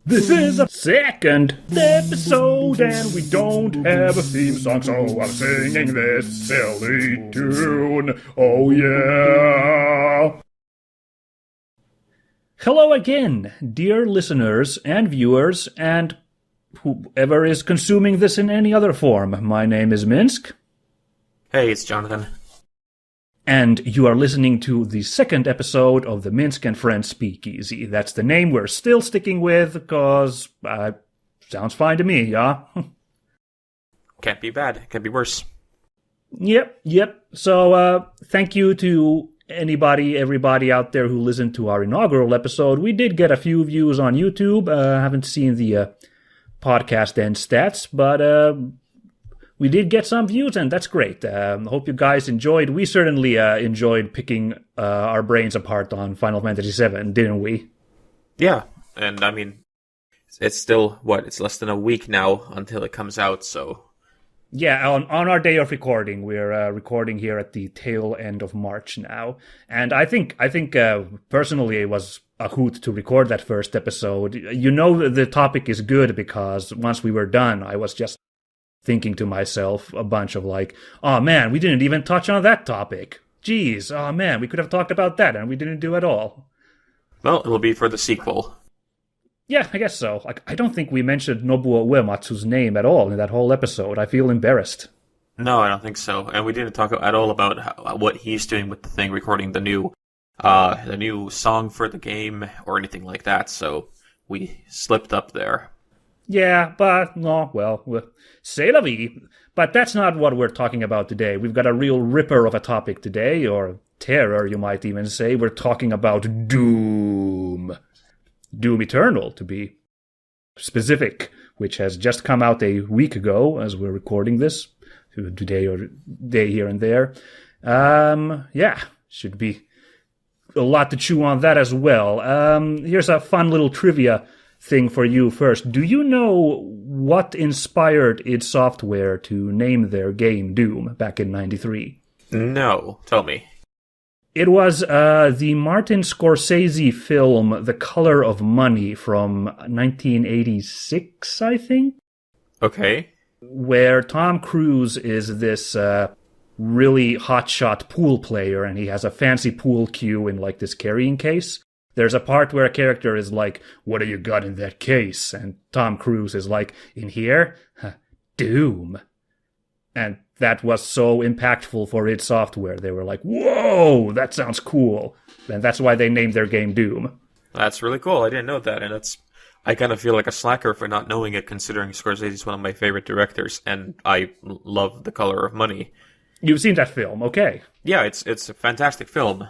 This is a second episode and we don't have a theme song, so I'm singing this silly tune. Oh yeah! Hello again, dear listeners and viewers, and whoever is consuming this in any other form. My name is Minsk. Hey, it's Joonatan. And you are listening to the second episode of the Minsk and MnF Speakeasy. That's the name we're still sticking with, because sounds fine to me, yeah? Can't be bad. Can't be worse. Yep. So, thank you to everybody out there who listened to our inaugural episode. We did get a few views on YouTube. Haven't seen the podcast end stats, but we did get some views, and that's great. Hope you guys enjoyed. We certainly enjoyed picking our brains apart on Final Fantasy VII, didn't we? Yeah, and I mean, it's still, it's less than a week now until it comes out, so... Yeah, on our day of recording, we're recording here at the tail end of March now, and I think personally it was a hoot to record that first episode. You know, the topic is good because once we were done, I was just thinking to myself a bunch of like, oh man, we didn't even touch on that topic. Jeez, oh man, we could have talked about that and we didn't do it all. Well, it'll be for the sequel. Yeah, I guess so. Like, I don't think we mentioned Nobuo Uematsu's name at all in that whole episode. I feel embarrassed. No, I don't think so. And we didn't talk at all about what he's doing with the thing, recording the new song for the game or anything like that, so we slipped up there. Yeah, but, no, well, c'est la vie. But that's not what we're talking about today. We've got a real ripper of a topic today, or terror, you might even say. We're talking about Doom. Doom Eternal, to be specific, which has just come out a week ago as we're recording this, today or day here and there. Yeah, should be a lot to chew on that as well. Here's a fun little trivia thing for you first. Do you know what inspired id Software to name their game Doom back in '93? No, tell me. It was the Martin Scorsese film The Color of Money from 1986, I think? Okay. Where Tom Cruise is this really hotshot pool player, and he has a fancy pool cue in like this carrying case. There's a part where a character is like, what do you got in that case? And Tom Cruise is like, in here? Doom. And that was so impactful for id Software. They were like, whoa, that sounds cool. And that's why they named their game Doom. That's really cool. I didn't know that. And I kind of feel like a slacker for not knowing it, considering Scorsese is one of my favorite directors, and I love The Color of Money. You've seen that film, okay. Yeah, it's a fantastic film.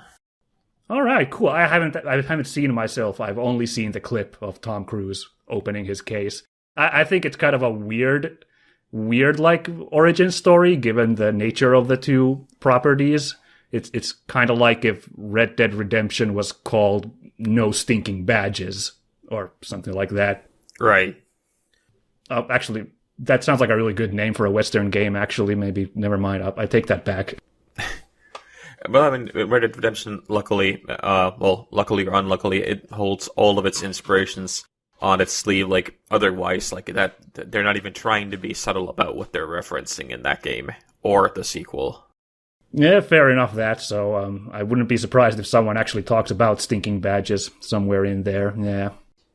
All right, cool. I haven't seen it myself. I've only seen the clip of Tom Cruise opening his case. I think it's kind of a weird like origin story given the nature of the two properties. It's kind of like if Red Dead Redemption was called No Stinking Badges or something like that. Right. Actually, that sounds like a really good name for a Western game. Actually, maybe never mind. I take that back. Well, I mean, Red Dead Redemption, luckily or unluckily, it holds all of its inspirations on its sleeve, like, otherwise, like, that they're not even trying to be subtle about what they're referencing in that game, or the sequel. Yeah, fair enough that, so, I wouldn't be surprised if someone actually talks about stinking badges somewhere in there, yeah.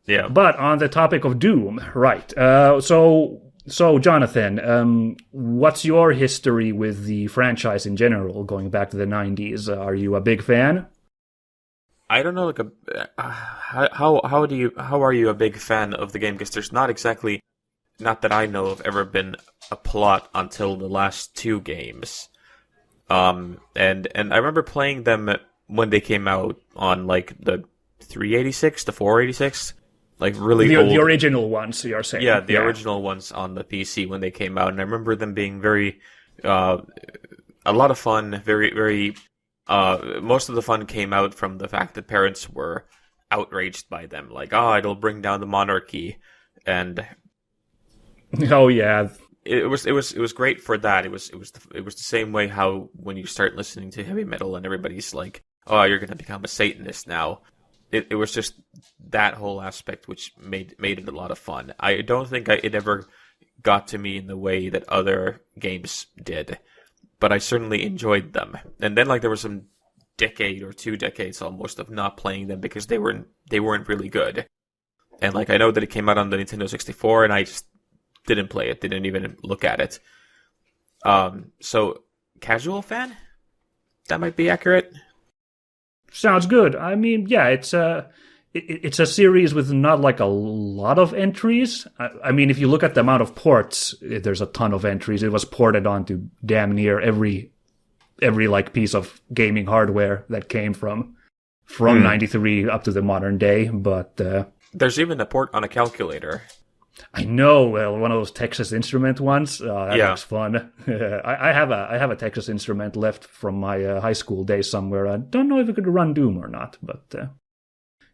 Yeah. But on the topic of Doom, right, So, Jonathan, what's your history with the franchise in general, going back to the 90s? Are you a big fan? I don't know, like, how are you a big fan of the game? Because there's not that I know of, ever been a plot until the last two games. And I remember playing them when they came out on, like, the 386, the 486. Like really old. The original ones, you're saying? Yeah, the original ones on the PC when they came out, and I remember them being very, a lot of fun. Very, very. Most of the fun came out from the fact that parents were outraged by them, like, it'll bring down the monarchy, and. Oh yeah. It was great for that. It was the same way how when you start listening to heavy metal and everybody's like, oh, you're gonna become a Satanist now. it was just that whole aspect which made it a lot of fun. I don't think it ever got to me in the way that other games did, but I certainly enjoyed them. And then like there was some decade or 2 decades almost of not playing them because they weren't really good. And like I know that it came out on the Nintendo 64, and I just didn't play it, didn't even look at it. So casual fan, that might be accurate. Sounds good. I mean, yeah, it's a series with not like a lot of entries. I mean, if you look at the amount of ports, there's a ton of entries. It was ported onto damn near every like piece of gaming hardware that came from 93 up to the modern day. But there's even a port on a calculator. I know. Well, one of those Texas Instrument ones. That looks fun. I have a Texas Instrument left from my high school days somewhere. I don't know if it could run Doom or not, but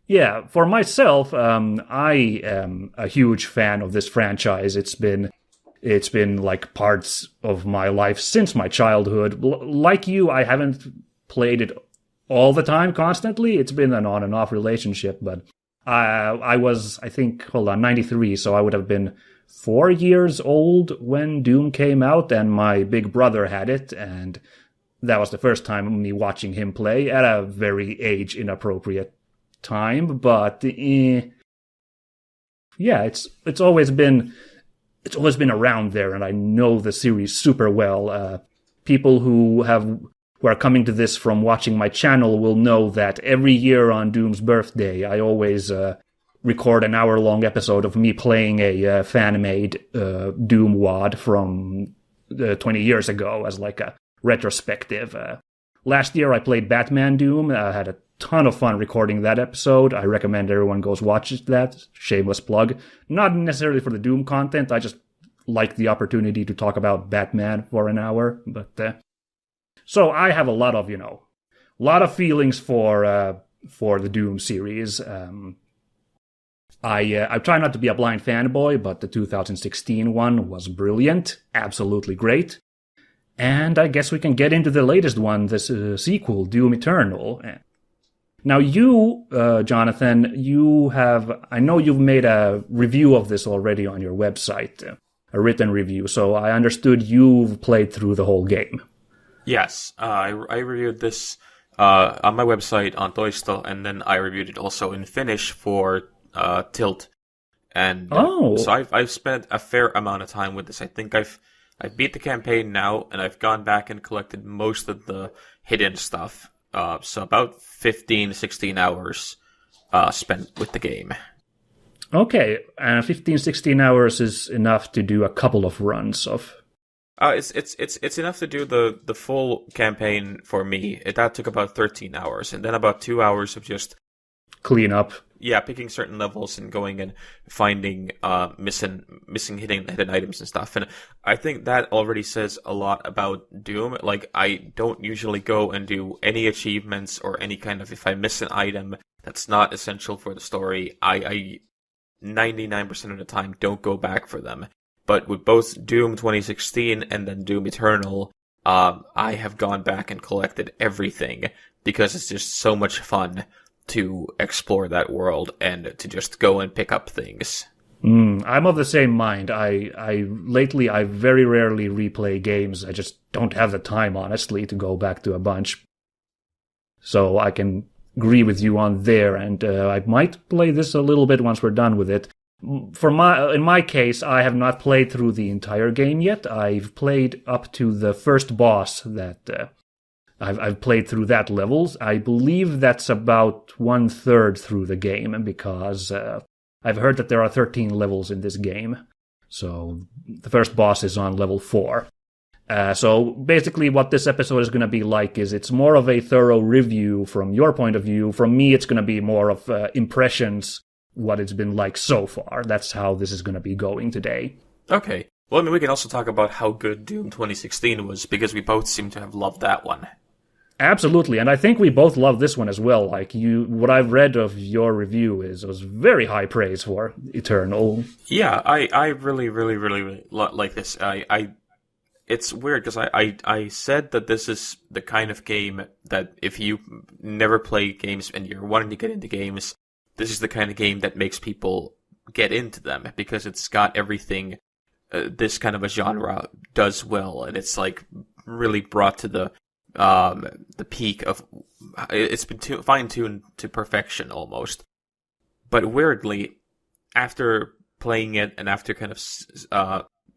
yeah. For myself, I am a huge fan of this franchise. It's been like parts of my life since my childhood. Like you, I haven't played it all the time, constantly. It's been an on and off relationship, but I was, I think, 93, so I would have been 4 years old when Doom came out, and my big brother had it, and that was the first time me watching him play at a very age-inappropriate time, but yeah, it's always been around there, and I know the series super well. People who are coming to this from watching my channel will know that every year on Doom's birthday, I always record an hour-long episode of me playing a fan-made Doom WOD from 20 years ago as like a retrospective. Last year I played Batman Doom. I had a ton of fun recording that episode. I recommend everyone goes watch that. Shameless plug. Not necessarily for the Doom content, I just like the opportunity to talk about Batman for an hour, but so I have a lot of feelings for the Doom series. I try not to be a blind fanboy, but the 2016 one was brilliant, absolutely great. And I guess we can get into the latest one, this sequel, Doom Eternal. Now you, Jonathan, I know you've made a review of this already on your website, a written review, so I understood you've played through the whole game. Yes, I reviewed this on my website on Toisto, and then I reviewed it also in Finnish for Tilt. And so I've spent a fair amount of time with this. I think I've beat the campaign now, and I've gone back and collected most of the hidden stuff. So about 15, 16 hours spent with the game. Okay, 15, 16 hours is enough to do a couple of runs of. It's enough to do the full campaign for me. That took about 13 hours, and then about 2 hours of just clean up. Yeah, picking certain levels and going and finding missing hidden items and stuff. And I think that already says a lot about Doom. Like, I don't usually go and do any achievements or any kind of, if I miss an item that's not essential for the story, I 99% of the time don't go back for them. But with both Doom 2016 and then Doom Eternal, I have gone back and collected everything because it's just so much fun to explore that world and to just go and pick up things. I'm of the same mind. Lately I very rarely replay games. I just don't have the time, honestly, to go back to a bunch. So I can agree with you on there, and I might play this a little bit once we're done with it. In my case, I have not played through the entire game yet. I've played up to the first boss that I've played through that levels. I believe that's about 1/3 through the game, because I've heard that there are 13 levels in this game. So the first boss is on level 4. So basically what this episode is going to be like is it's more of a thorough review from your point of view. From me, it's going to be more of impressions, what it's been like so far. That's how this is going to be going today. Okay. Well, I mean, we can also talk about how good Doom 2016 was, because we both seem to have loved that one. Absolutely, and I think we both love this one as well. Like, what I've read of your review was very high praise for Eternal. Yeah, I really, really, really, really like this. it's weird because I said that this is the kind of game that if you never play games and you're wanting to get into games, this is the kind of game that makes people get into them because it's got everything this kind of a genre does well, and it's like really brought to the peak of it's been fine-tuned to perfection almost. But weirdly, after playing it and after kind of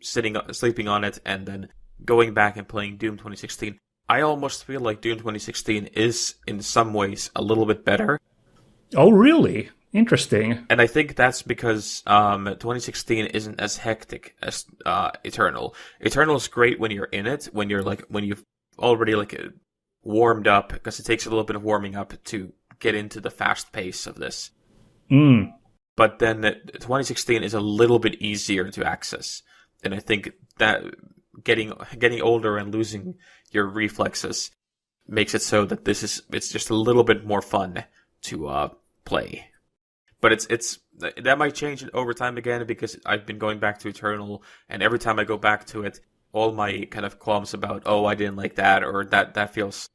sleeping on it and then going back and playing Doom 2016, I almost feel like Doom 2016 is in some ways a little bit better. Oh, really? Interesting. And I think that's because 2016 isn't as hectic as Eternal. Eternal is great when you're in it, when you've already warmed up, because it takes a little bit of warming up to get into the fast pace of this. But then 2016 is a little bit easier to access, and I think that getting older and losing your reflexes makes it so that it's just a little bit more fun to play. But it's that might change over time again because I've been going back to Eternal, and every time I go back to it, all my kind of qualms about I didn't like that or that feels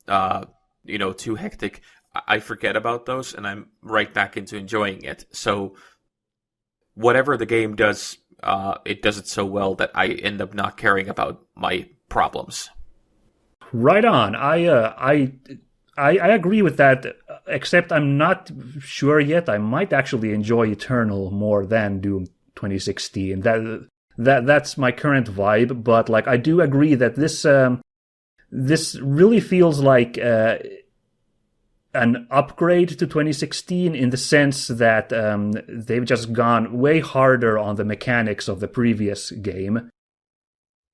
too hectic, I forget about those and I'm right back into enjoying it. So whatever the game does, it does it so well that I end up not caring about my problems. Right on. I agree with that, except I'm not sure yet. I might actually enjoy Eternal more than Doom 2016. That's my current vibe, but I do agree that this really feels like an upgrade to 2016 in the sense that they've just gone way harder on the mechanics of the previous game.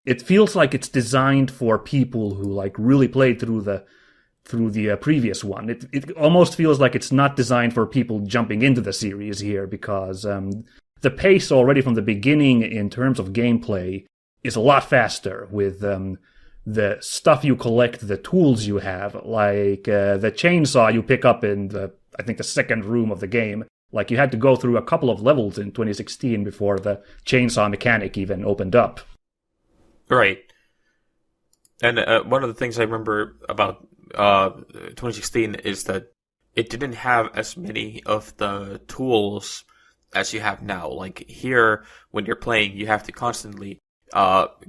It feels like it's designed for people who really played through the previous one. It almost feels like it's not designed for people jumping into the series here because the pace already from the beginning in terms of gameplay is a lot faster with the stuff you collect, the tools you have, the chainsaw you pick up in the second room of the game. You had to go through a couple of levels in 2016 before the chainsaw mechanic even opened up. Right. And one of the things I remember about 2016 is that it didn't have as many of the tools as you have now. Here, when you're playing, you have to constantly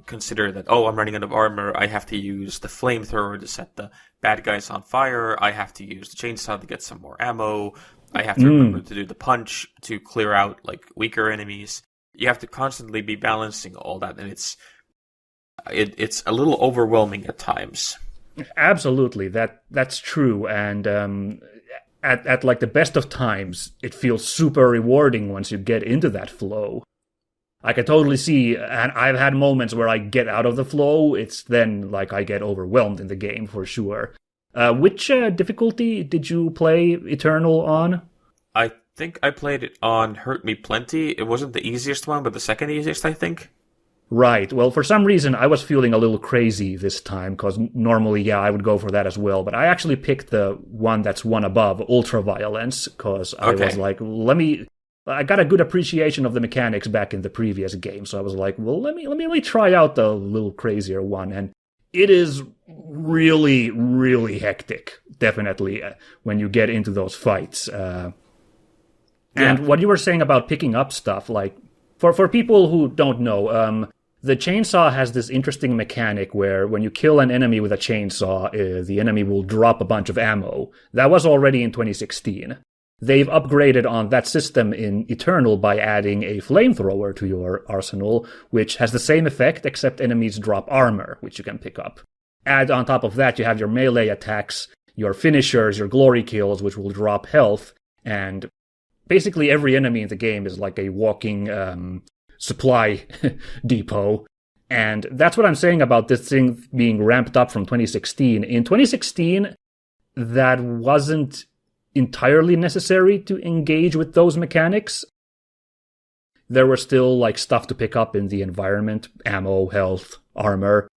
consider that, I'm running out of armor, I have to use the flamethrower to set the bad guys on fire, I have to use the chainsaw to get some more ammo, I have to remember to do the punch to clear out weaker enemies. You have to constantly be balancing all that, and it's a little overwhelming at times. Absolutely, that's true, and at the best of times, it feels super rewarding once you get into that flow. I can totally see, and I've had moments where I get out of the flow, it's then I get overwhelmed in the game for sure. Which difficulty did you play Eternal on? I think I played it on Hurt Me Plenty. It wasn't the easiest one, but the second easiest, I think. Right. Well, for some reason, I was feeling a little crazy this time, because normally, I would go for that as well. But I actually picked the one that's one above, Ultraviolence, because I was like, I got a good appreciation of the mechanics back in the previous game, so I was like, well, let me try out the little crazier one, and it is really, really hectic, definitely, when you get into those fights. And what you were saying about picking up stuff, for people who don't know, the chainsaw has this interesting mechanic where when you kill an enemy with a chainsaw, the enemy will drop a bunch of ammo. That was already in 2016. They've upgraded on that system in Eternal by adding a flamethrower to your arsenal, which has the same effect, except enemies drop armor, which you can pick up. Add on top of that, you have your melee attacks, your finishers, your glory kills, which will drop health, and basically every enemy in the game is like a walking supply depot. And that's what I'm saying about this thing being ramped up from 2016. In 2016, that wasn't entirely necessary to engage with those mechanics. There were still stuff to pick up in the environment, ammo, health, armor.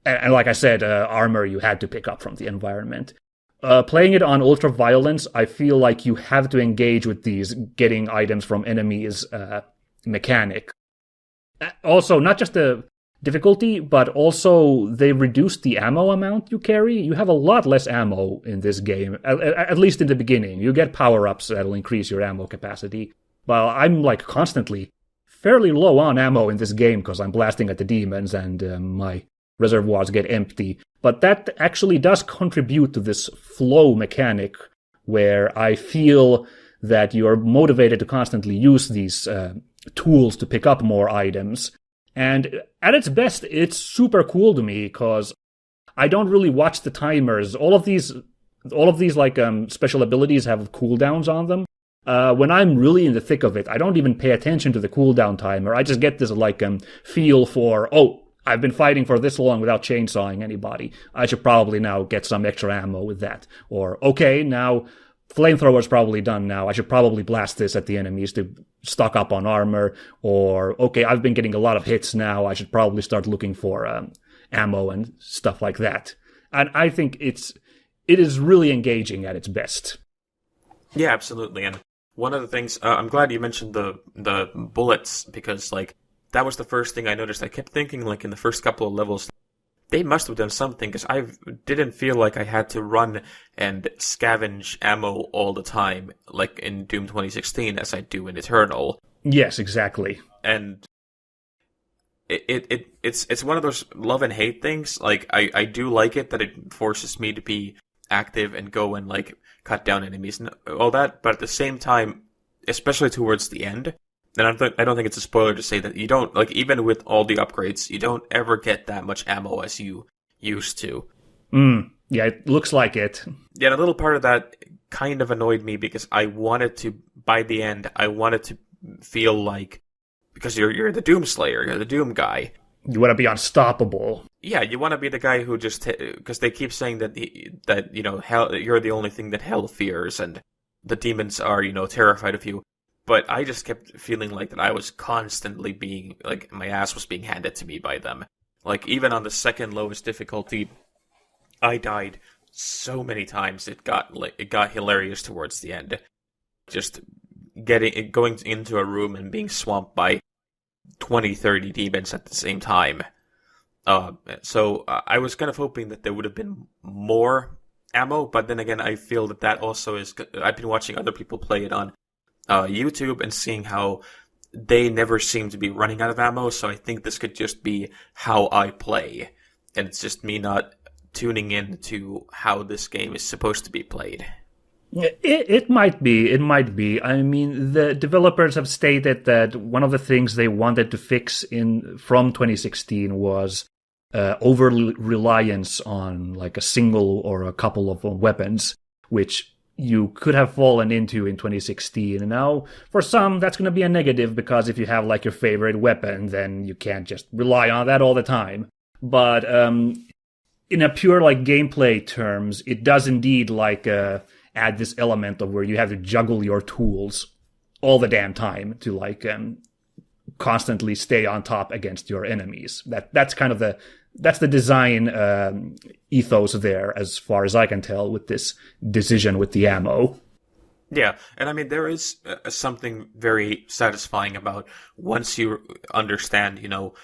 And like I said, armor you had to pick up from the environment. Playing it on Ultraviolence, I feel like you have to engage with these getting items from enemies mechanic. Also, not just the difficulty, but also they reduced the ammo amount you carry. You have a lot less ammo in this game, at least in the beginning. You get power-ups that'll increase your ammo capacity. Well, I'm like constantly fairly low on ammo in this game because I'm blasting at the demons and my reservoirs get empty. But that actually does contribute to this flow mechanic where I feel that you're motivated to constantly use these tools to pick up more items. And at its best, it's super cool to me because I don't really watch the timers. All of these like special abilities have cooldowns on them. When I'm really in the thick of it, I don't even pay attention to the cooldown timer. I just get this like feel for, oh, I've been fighting for this long without chainsawing anybody. I should probably now get some extra ammo with that. Or, okay, now flamethrower's probably done now. I should probably blast this at the enemies to stock up on armor. Or, okay, I've been getting a lot of hits now. I should probably start looking for ammo and stuff like that. And I think it is really engaging at its best. Yeah, absolutely. And one of the things, I'm glad you mentioned the bullets, because like that was the first thing I noticed. I kept thinking, like, in the first couple of levels, they must have done something, because I didn't feel like I had to run and scavenge ammo all the time, like in Doom 2016, as I do in Eternal. Yes, exactly. And it's one of those love and hate things. Like, I do like it that it forces me to be active and go and, like, cut down enemies and all that, but at the same time, especially towards the end, and I don't think it's a spoiler to say that you don't, like, even with all the upgrades, you don't ever get that much ammo as you used to. Yeah, it looks like it. Yeah, a little part of that kind of annoyed me, because I wanted to, by the end, I wanted to feel like, because you're the Doom Slayer, you're the Doom guy. You want to be unstoppable. Yeah, you want to be the guy who just, because they keep saying that you know, hell, you're the only thing that hell fears, and the demons are, you know, terrified of you. But I just kept feeling like that I was constantly being, like, my ass was being handed to me by them. Like, even on the second lowest difficulty, I died so many times. It got hilarious towards the end. Just going into a room and being swamped by 20, 30 demons at the same time. So I was kind of hoping that there would have been more ammo, but then again, I feel that also is, I've been watching other people play it on YouTube and seeing how they never seem to be running out of ammo, so I think this could just be how I play, and it's just me not tuning in to how this game is supposed to be played. It might be. I mean, the developers have stated that one of the things they wanted to fix from 2016 was over reliance on like a single or a couple of weapons, which you could have fallen into in 2016. And now, for some, that's going to be a negative, because if you have like your favorite weapon, then you can't just rely on that all the time. But in a pure like gameplay terms, it does indeed like add this element of where you have to juggle your tools all the damn time to like constantly stay on top against your enemies. That's kind of that's the design ethos there, as far as I can tell, with this decision with the ammo. Yeah, and I mean, there is something very satisfying about once you understand, you know,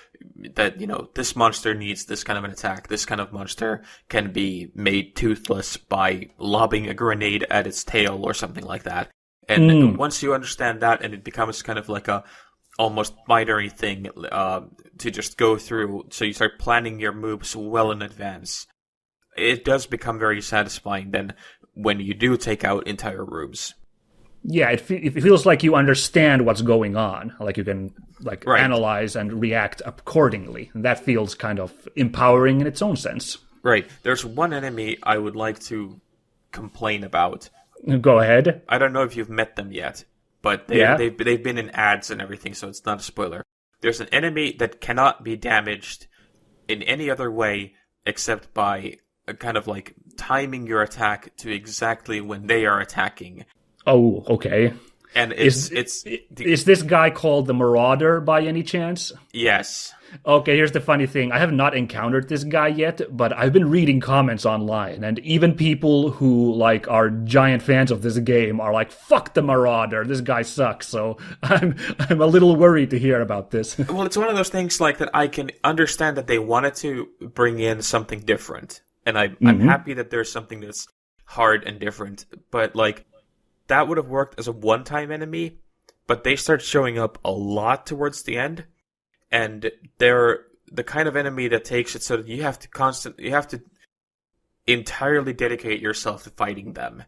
that, you know, this monster needs this kind of an attack. This kind of monster can be made toothless by lobbing a grenade at its tail or something like that. And once you understand that, and it becomes kind of like a almost binary thing to just go through, so you start planning your moves well in advance, it does become very satisfying then when you do take out entire rooms. Yeah, it feels like you understand what's going on, like you can like analyze and react accordingly. And that feels kind of empowering in its own sense. Right. There's one enemy I would like to complain about. Go ahead. I don't know if you've met them yet, but they've been in ads and everything, so it's not a spoiler. There's an enemy that cannot be damaged in any other way except by kind of like timing your attack to exactly when they are attacking. Oh, okay. And Is this guy called the Marauder by any chance? Yes. Okay, here's the funny thing. I have not encountered this guy yet, but I've been reading comments online, and even people who, like, are giant fans of this game are like, fuck the Marauder, this guy sucks, so I'm a little worried to hear about this. Well, it's one of those things, like, that I can understand that they wanted to bring in something different, and I'm happy that there's something that's hard and different, but, like, that would have worked as a one-time enemy, but they start showing up a lot towards the end. And they're the kind of enemy that takes it so that you have to entirely dedicate yourself to fighting them.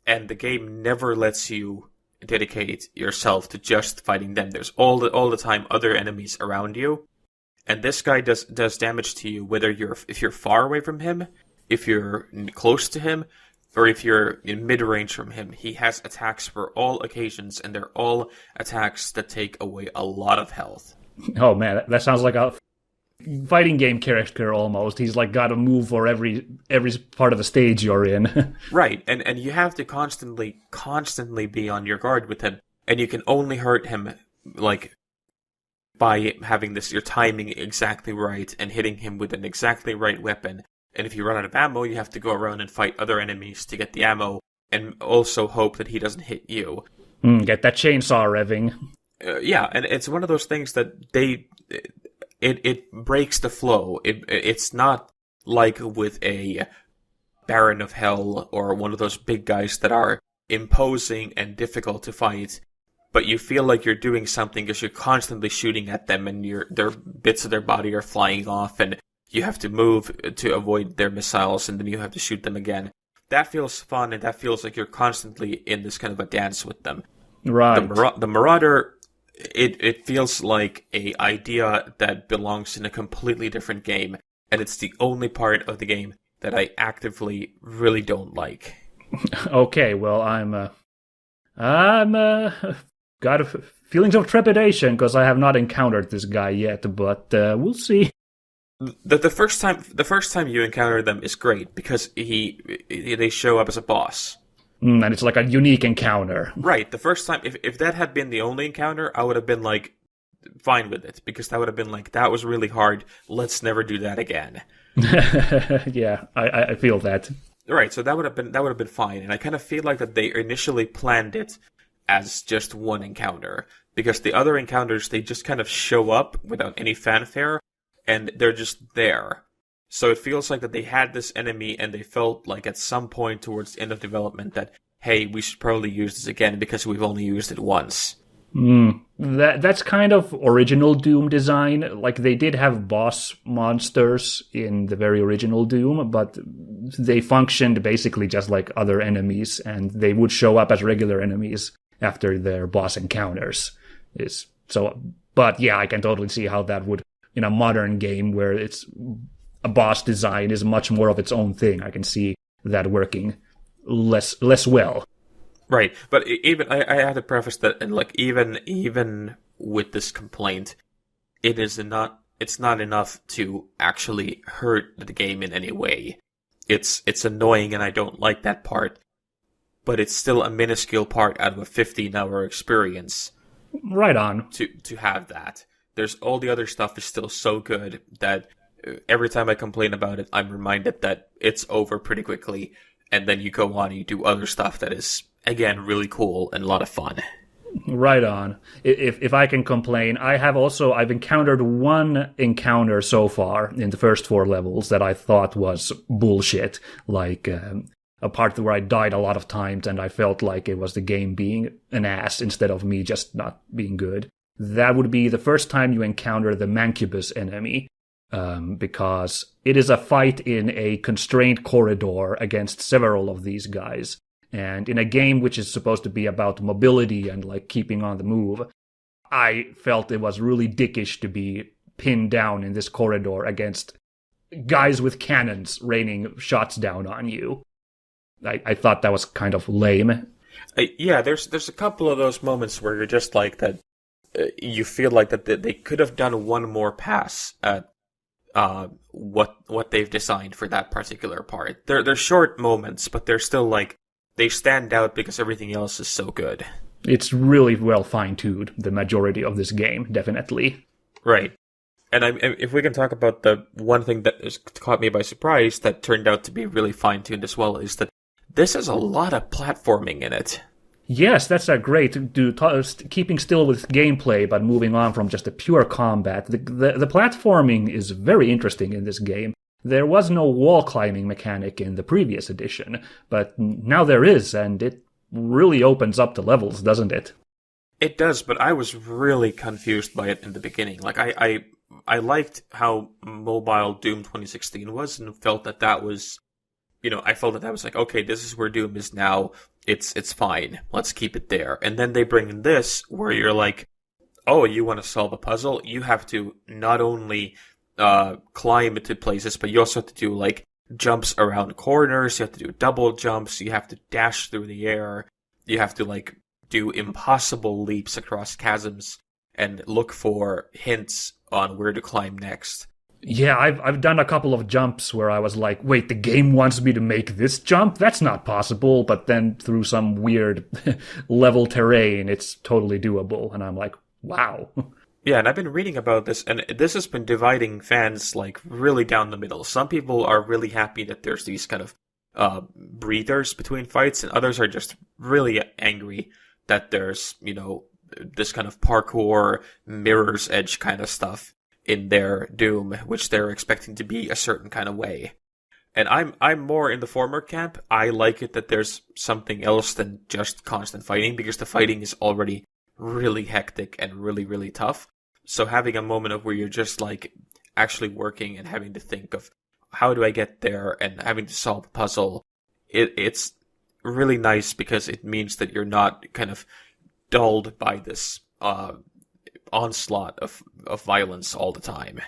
And the game never lets you dedicate yourself to just fighting them. There's all the time other enemies around you. And this guy does damage to you whether if you're far away from him, if you're close to him, or if you're in mid-range from him. He has attacks for all occasions, and they're all attacks that take away a lot of health. Oh man, that sounds like a fighting game character almost. He's like got a move for every part of the stage you're in. Right, and you have to constantly be on your guard with him, and you can only hurt him like by having your timing exactly right and hitting him with an exactly right weapon. And if you run out of ammo, you have to go around and fight other enemies to get the ammo, and also hope that he doesn't hit you. Get that chainsaw revving. Yeah, and it's one of those things that it breaks the flow. It's not like with a Baron of Hell or one of those big guys that are imposing and difficult to fight, but you feel like you're doing something because you're constantly shooting at them and their bits of their body are flying off and you have to move to avoid their missiles and then you have to shoot them again. That feels fun, and that feels like you're constantly in this kind of a dance with them. Right. The Marauder, it feels like a idea that belongs in a completely different game, and it's the only part of the game that I actively really don't like. Okay, well, I'm got feelings of trepidation because I have not encountered this guy yet, but we'll see. The first time you encounter them is great because they show up as a boss. And it's like a unique encounter. Right. The first time, if that had been the only encounter, I would have been like fine with it because that would have been like, that was really hard. Let's never do that again. Yeah, I feel that. Right. So that would have been fine, and I kind of feel like that they initially planned it as just one encounter because the other encounters, they just kind of show up without any fanfare. And they're just there. So it feels like that they had this enemy and they felt like at some point towards the end of development that, hey, we should probably use this again because we've only used it once. That's kind of original Doom design. Like, they did have boss monsters in the very original Doom, but they functioned basically just like other enemies, and they would show up as regular enemies after their boss encounters. But yeah, I can totally see how that would, in a modern game where it's a boss design is much more of its own thing. I can see that working less well. Right, but even I had to preface that, and like even with this complaint, it's not enough to actually hurt the game in any way. It's annoying, and I don't like that part, but it's still a minuscule part out of a 15-hour experience. Right on. To have that. There's all the other stuff is still so good that every time I complain about it, I'm reminded that it's over pretty quickly, and then you go on and you do other stuff that is, again, really cool and a lot of fun. Right on. If I can complain, I've encountered one encounter so far in the first 4 levels that I thought was bullshit, like a part where I died a lot of times and I felt like it was the game being an ass instead of me just not being good. That would be the first time you encounter the Mancubus enemy, because it is a fight in a constrained corridor against several of these guys. And in a game which is supposed to be about mobility and like keeping on the move, I felt it was really dickish to be pinned down in this corridor against guys with cannons raining shots down on you. I thought that was kind of lame. Yeah, there's a couple of those moments where you're just like that. You feel like that they could have done one more pass at what they've designed for that particular part. They're short moments, but they're still like they stand out because everything else is so good. It's really well fine-tuned, the majority of this game, definitely. Right. And if we can talk about the one thing that has caught me by surprise that turned out to be really fine-tuned as well, is that this has a lot of platforming in it. Yes, that's a great, keeping still with gameplay, but moving on from just the pure combat. The platforming is very interesting in this game. There was no wall climbing mechanic in the previous edition, but now there is, and it really opens up the levels, doesn't it? It does, but I was really confused by it in the beginning. Like, I liked how mobile Doom 2016 was, and felt that was, I felt that was like, okay, this is where Doom is now. It's fine. Let's keep it there. And then they bring in this, where you're like, oh, you want to solve a puzzle? You have to not only climb into places, but you also have to do, like, jumps around corners. You have to do double jumps. You have to dash through the air. You have to, like, do impossible leaps across chasms and look for hints on where to climb next. Yeah, I've done a couple of jumps where I was like, wait, the game wants me to make this jump? That's not possible. But then through some weird level terrain, it's totally doable. And I'm like, wow. Yeah, and I've been reading about this, and this has been dividing fans, like, really down the middle. Some people are really happy that there's these kind of breathers between fights, and others are just really angry that there's, this kind of parkour, mirror's edge kind of stuff in their Doom, which they're expecting to be a certain kind of way. And I'm more in the former camp. I like it that there's something else than just constant fighting, because the fighting is already really hectic and really, really tough. So having a moment of where you're just, like, actually working and having to think of how do I get there and having to solve a puzzle, it's really nice, because it means that you're not kind of dulled by this onslaught of violence all the time.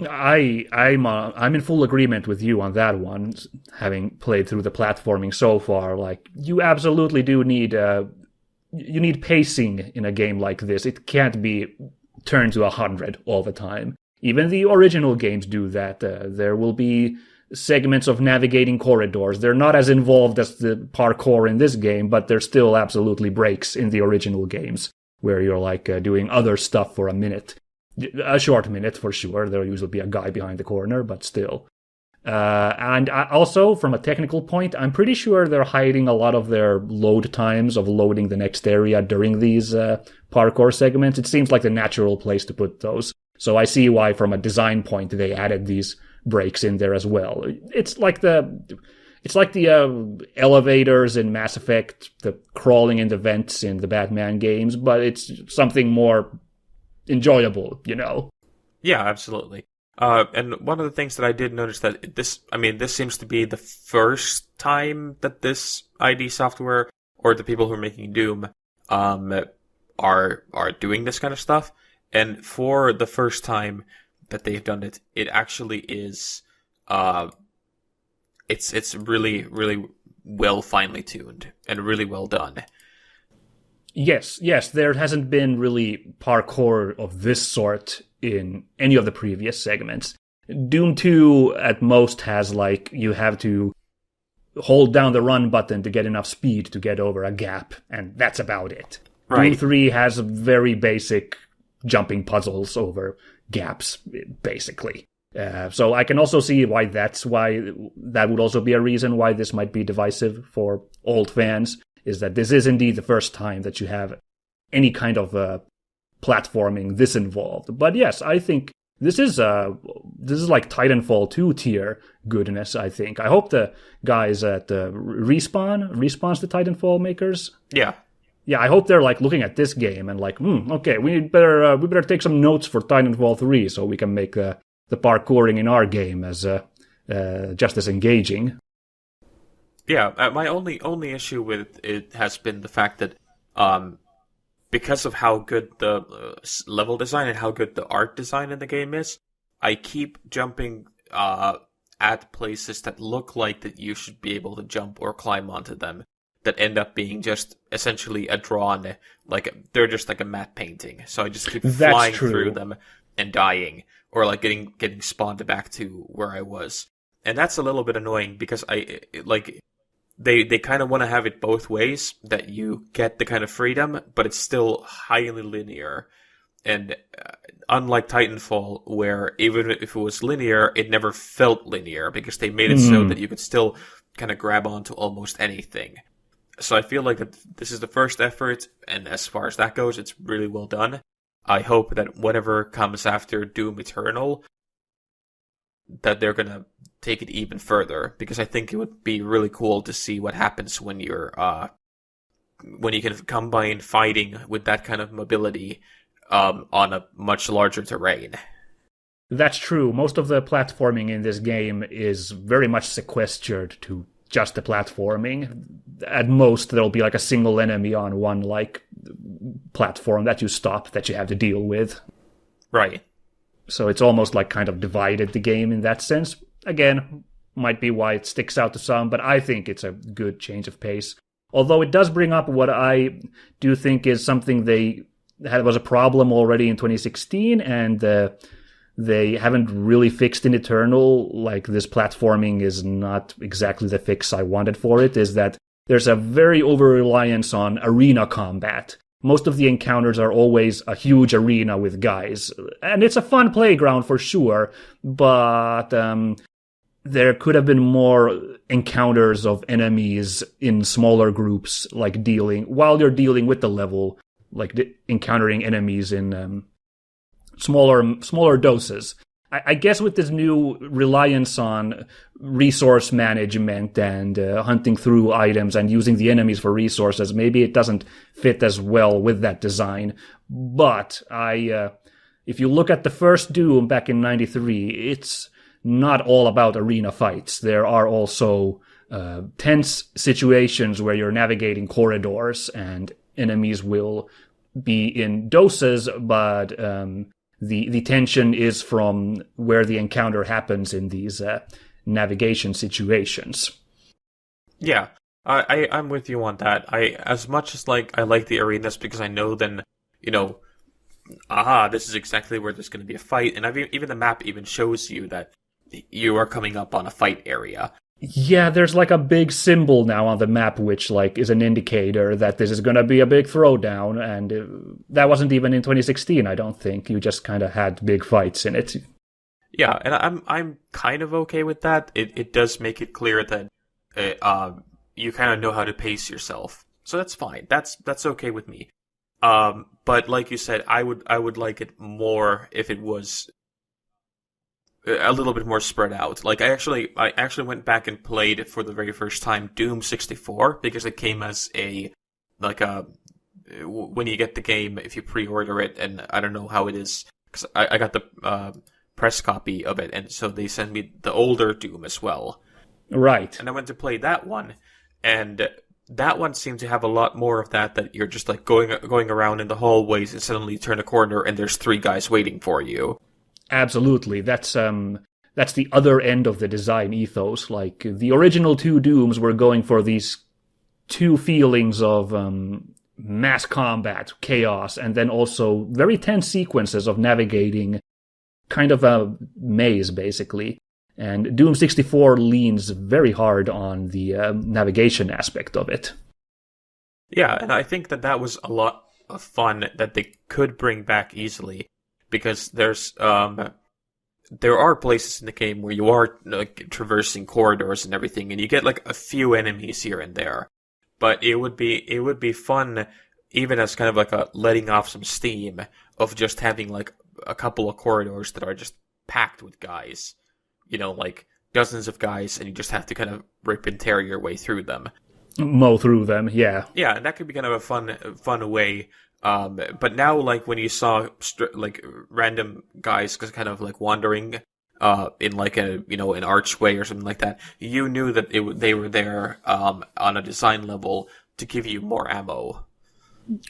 I'm in full agreement with you on that one, having played through the platforming so far. Like, you absolutely do need you need pacing in a game like this. It can't be turned to 100 all the time. Even the original games do that. There will be segments of navigating corridors. They're not as involved as the parkour in this game, but there's still absolutely breaks in the original games where you're, like, doing other stuff for a minute. A short minute, for sure. There'll usually be a guy behind the corner, but still. And also, from a technical point, I'm pretty sure they're hiding a lot of their load times of loading the next area during these parkour segments. It seems like the natural place to put those. So I see why, from a design point, they added these breaks in there as well. It's like the elevators in Mass Effect, the crawling in the vents in the Batman games, but it's something more enjoyable, Yeah, absolutely. And one of the things that I did notice that this seems to be the first time that this ID Software, or the people who are making Doom, are doing this kind of stuff. And for the first time that they've done it, it actually is, it's really, really well finely tuned and really well done. Yes, there hasn't been really parkour of this sort in any of the previous segments. Doom 2 at most has, like, you have to hold down the run button to get enough speed to get over a gap, and that's about it. Right. Doom 3 has very basic jumping puzzles over gaps, basically. So I can also see why that would also be a reason why this might be divisive for old fans, is that this is indeed the first time that you have any kind of platforming this involved. But yes, I think this is like Titanfall 2 tier goodness, I think. I hope the guys at Respawn's the Titanfall makers. Yeah. Yeah, I hope they're, like, looking at this game and like, okay, we better take some notes for Titanfall 3 so we can make the parkouring in our game as just as engaging. Yeah, my only issue with it has been the fact that because of how good the level design and how good the art design in the game is, I keep jumping at places that look like that you should be able to jump or climb onto them, that end up being just essentially a drawn, like, they're just like a matte painting. So I just keep flying through them and dying, or, like, getting spawned back to where I was. And that's a little bit annoying, because they kind of want to have it both ways, that you get the kind of freedom, but it's still highly linear. And unlike Titanfall, where even if it was linear, it never felt linear because they made it so that you could still kind of grab onto almost anything. So I feel like that this is the first effort, and as far as that goes, it's really well done. I hope that whatever comes after Doom Eternal, that they're going to take it even further, because I think it would be really cool to see what happens when you can combine fighting with that kind of mobility on a much larger terrain. That's true. Most of the platforming in this game is very much sequestered to just the platforming. At most, there'll be like a single enemy on one like platform that you stop that you have to deal with. Right. So it's almost like kind of divided the game in that sense. Again, might be why it sticks out to some, but I think it's a good change of pace. Although it does bring up what I do think is something was a problem already in 2016, and they haven't really fixed in Eternal. Like, this platforming is not exactly the fix I wanted for it, is that there's a very over-reliance on arena combat. Most of the encounters are always a huge arena with guys. And it's a fun playground for sure, but there could have been more encounters of enemies in smaller groups, like while you're dealing with the level, like encountering enemies in smaller doses. I guess with this new reliance on resource management and hunting through items and using the enemies for resources, maybe it doesn't fit as well with that design. But if you look at the first Doom back in '93, it's not all about arena fights. There are also tense situations where you're navigating corridors and enemies will be in doses, but the tension is from where the encounter happens in these navigation situations. Yeah, I'm with you on that. As much as I like the arenas because I know then, this is exactly where there's going to be a fight, and even the map even shows you that you are coming up on a fight area. Yeah, there's like a big symbol now on the map which is an indicator that this is going to be a big throwdown, and that wasn't even in 2016, I don't think. You just kind of had big fights in it. Yeah, and I'm kind of okay with that. It does make it clear that you kind of know how to pace yourself. So that's fine. That's okay with me. But like you said, I would like it more if it was a little bit more spread out. Like I actually went back and played for the very first time Doom 64 because it came as when you get the game, if you pre-order it, and I don't know how it is because I got the press copy of it, and so they sent me the older Doom as well. Right. And I went to play that one, and that one seemed to have a lot more of that you're just like going around in the hallways and suddenly you turn a corner and there's 3 guys waiting for you. Absolutely. That's the other end of the design ethos. Like, the original 2 Dooms were going for these 2 feelings of mass combat, chaos, and then also very tense sequences of navigating kind of a maze, basically. And Doom 64 leans very hard on the navigation aspect of it. Yeah, and I think that was a lot of fun that they could bring back easily. Because there are places in the game where you are traversing corridors and everything, and you get like a few enemies here and there. But it would be fun, even as kind of like a letting off some steam of just having like a couple of corridors that are just packed with guys, like dozens of guys, and you just have to kind of rip and tear your way through them, mow through them. Yeah, yeah, and that could be kind of a fun way. But now, like, when you saw, random guys kind of, like, wandering, in, like, an archway or something like that, you knew that they were there, on a design level to give you more ammo.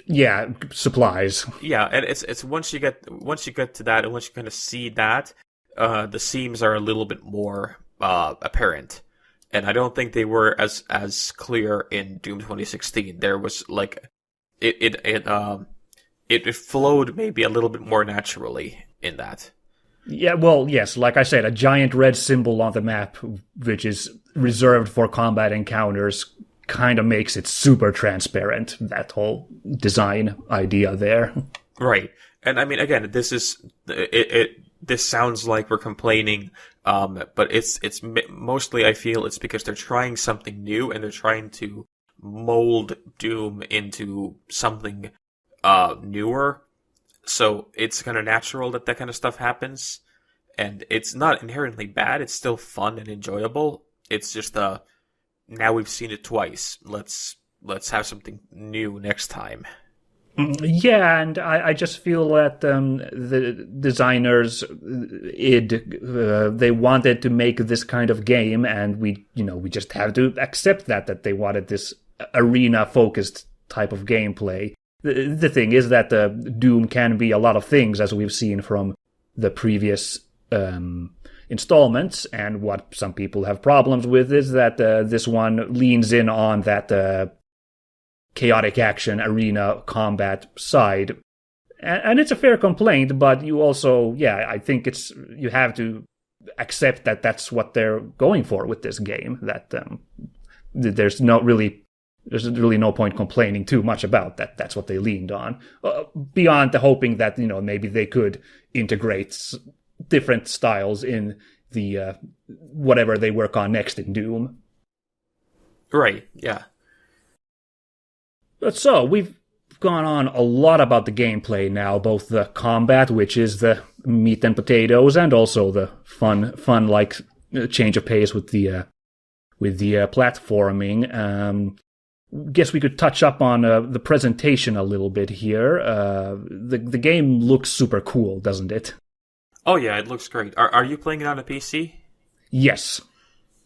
Yeah, supplies. Yeah, and it's once you get to that, and once you kind of see that, the seams are a little bit more, apparent. And I don't think they were as clear in Doom 2016. There was, like, it flowed maybe a little bit more naturally in that. Yeah, well, yes, like I said, a giant red symbol on the map, which is reserved for combat encounters, kind of makes it super transparent, that whole design idea there. Right. And I mean, again, this sounds like we're complaining, but it's mostly, I feel it's because they're trying something new and they're trying to mold Doom into something newer. So it's kind of natural that kind of stuff happens, and it's not inherently bad. It's still fun and enjoyable. It's just now we've seen it twice. Let's have something new next time. Yeah, and I just feel that the designers, they wanted to make this kind of game, and we just have to accept that they wanted this arena-focused type of gameplay. The thing is that Doom can be a lot of things, as we've seen from the previous installments, and what some people have problems with is that this one leans in on that chaotic action arena combat side, and it's a fair complaint, but you also, I think you have to accept that that's what they're going for with this game, that there's really no point complaining too much about that. That's what they leaned on, beyond the hoping that maybe they could integrate different styles in the whatever they work on next in Doom. Right, yeah. So, we've gone on a lot about the gameplay now, both the combat, which is the meat and potatoes, and also the fun like change of pace with the platforming. Guess we could touch up on the presentation a little bit here. The game looks super cool, doesn't it? Oh yeah, it looks great. Are you playing it on a PC? Yes.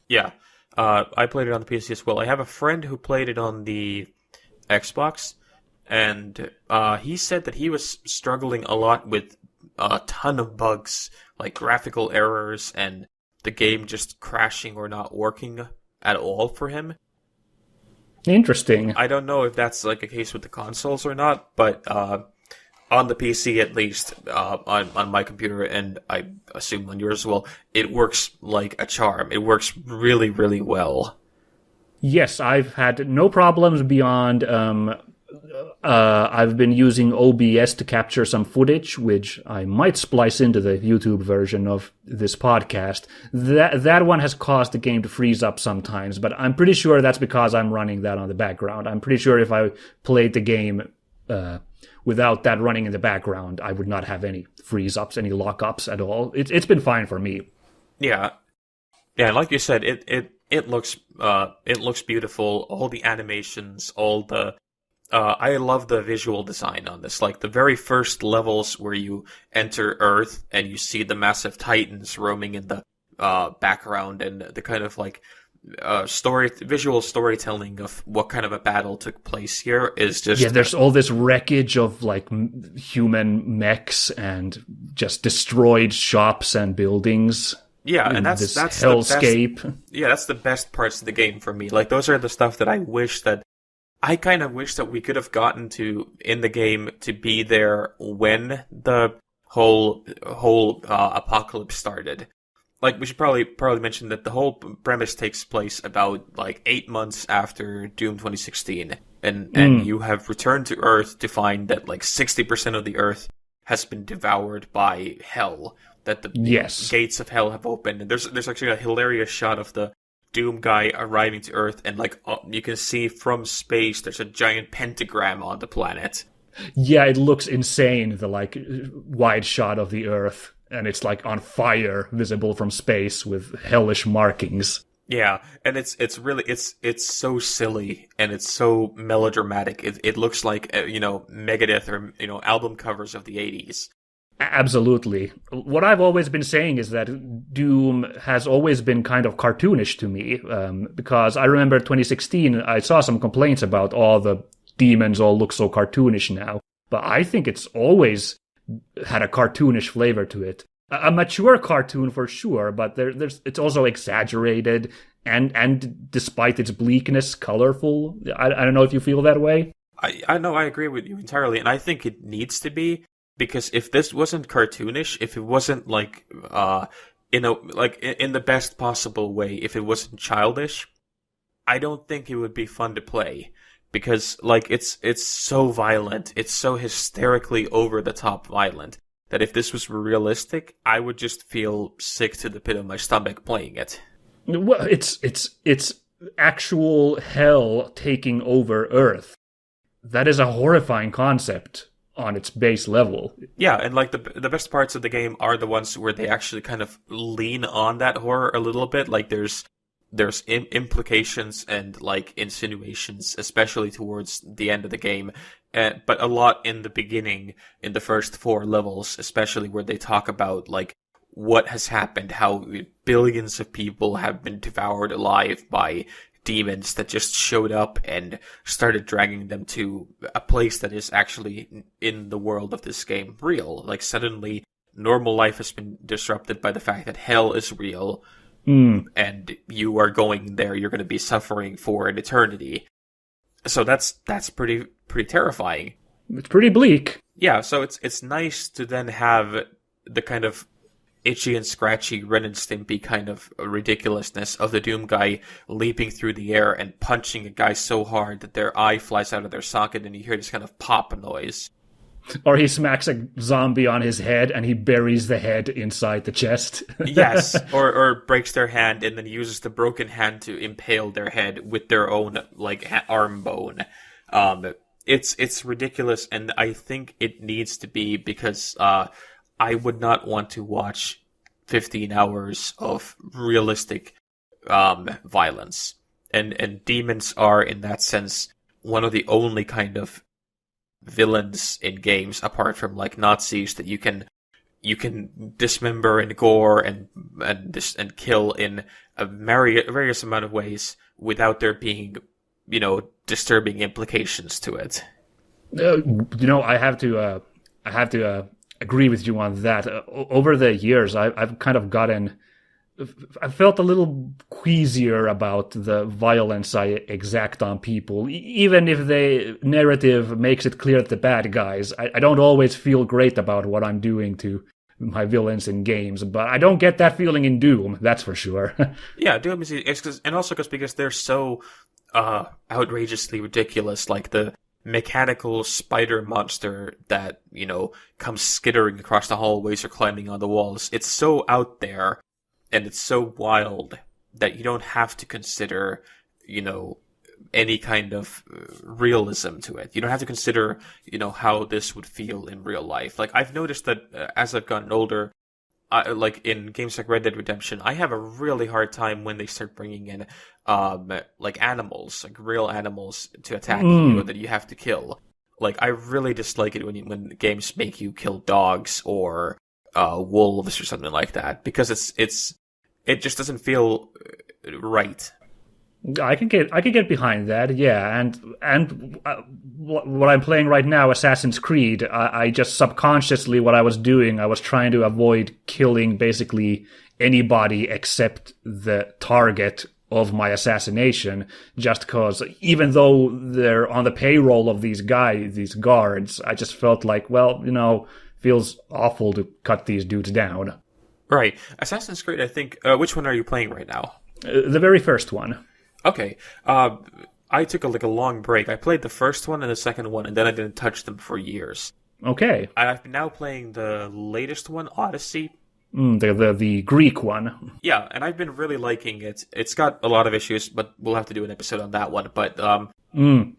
Yeah, I played it on the PC as well. I have a friend who played it on the Xbox, and he said that he was struggling a lot with a ton of bugs, like graphical errors, and the game just crashing or not working at all for him. Interesting. I don't know if that's like a case with the consoles or not, but on the PC at least, on my computer, and I assume on yours as well, it works like a charm. It works really, really well. Yes, I've had no problems beyond I've been using OBS to capture some footage, which I might splice into the YouTube version of this podcast. That one has caused the game to freeze up sometimes, but I'm pretty sure that's because I'm running that on the background. I'm pretty sure if I played the game without that running in the background, I would not have any freeze-ups, any lock-ups at all. It's been fine for me. Yeah. Yeah, like you said, it looks beautiful. All the animations, all the I love the visual design on this. Like the very first levels where you enter Earth and you see the massive titans roaming in the background, and the kind of like visual storytelling of what kind of a battle took place here is just there's all this wreckage of like human mechs and just destroyed shops and buildings. Yeah, and that's hellscape. That's the best parts of the game for me. Like those are the stuff that I kind of wish that we could have gotten to in the game to be there when the whole apocalypse started. Like we should probably mention that the whole premise takes place about like 8 months after Doom 2016, and you have returned to Earth to find that like 60% of the Earth has been devoured by hell. That the gates of hell have opened, and there's actually a hilarious shot of the Doom guy arriving to Earth, and like you can see from space there's a giant pentagram on the planet. Yeah, it looks insane, the like wide shot of the Earth, and it's like on fire, visible from space with hellish markings. Yeah, and it's really so silly and it's so melodramatic. It looks like Megadeth or album covers of the 80s. Absolutely. What I've always been saying is that Doom has always been kind of cartoonish to me, because I remember 2016, I saw some complaints about all the demons all look so cartoonish now, but I think it's always had a cartoonish flavor to it. A mature cartoon for sure, but it's also exaggerated and despite its bleakness, colorful. I don't know if you feel that way. I know, I agree with you entirely, and I think it needs to be. Because if this wasn't cartoonish, if it wasn't like in the best possible way, if it wasn't childish, I don't think it would be fun to play. Because like it's so violent, it's so hysterically over the top violent that if this was realistic, I would just feel sick to the pit of my stomach playing it. Well, it's actual hell taking over Earth. That is a horrifying concept on its base level. Yeah, and like the best parts of the game are the ones where they actually kind of lean on that horror a little bit. Like there's implications and like insinuations, especially towards the end of the game, but a lot in the beginning, in the first 4 levels, especially where they talk about like what has happened, how billions of people have been devoured alive by demons that just showed up and started dragging them to a place that is actually in the world of this game real. Like suddenly normal life has been disrupted by the fact that hell is real. And you are going there, you're going to be suffering for an eternity. So that's pretty terrifying. It's pretty bleak. Yeah, so it's nice to then have the kind of itchy and scratchy Ren and Stimpy kind of ridiculousness of the Doom guy leaping through the air and punching a guy so hard that their eye flies out of their socket and you hear this kind of pop noise. Or he smacks a zombie on his head and he buries the head inside the chest. Yes, or breaks their hand and then uses the broken hand to impale their head with their own like arm bone. It's ridiculous, and I think it needs to be, because I would not want to watch 15 hours of realistic violence. And demons are, in that sense, one of the only kind of villains in games, apart from like Nazis, that you can dismember and gore and kill in a various amount of ways without there being, disturbing implications to it. I have to agree with you on that. Over the years, I've kind of I felt a little queasier about the violence I exact on people. Even if the narrative makes it clear that the bad guys, I don't always feel great about what I'm doing to my villains in games, but I don't get that feeling in Doom, that's for sure. Yeah, Doom is, and also because they're so outrageously ridiculous, like the mechanical spider monster that, comes skittering across the hallways or climbing on the walls. It's so out there. And it's so wild that you don't have to consider, any kind of realism to it. You don't have to consider, how this would feel in real life. Like, I've noticed that as I've gotten older, like in games like Red Dead Redemption, I have a really hard time when they start bringing in, like animals, like real animals to attack you that you have to kill. Like, I really dislike it when games make you kill dogs or wolves or something like that, because it just doesn't feel right. I can get behind that, yeah. And what I'm playing right now, Assassin's Creed, I just subconsciously, what I was doing, I was trying to avoid killing basically anybody except the target of my assassination, just because even though they're on the payroll of these guards, I just felt like, feels awful to cut these dudes down. Right. Assassin's Creed, I think, which one are you playing right now? The very first one. Okay. I took a long break. I played the first one and the second one, and then I didn't touch them for years. Okay. I've been now playing the latest one, Odyssey. The Greek one. Yeah, and I've been really liking it. It's got a lot of issues, but we'll have to do an episode on that one. But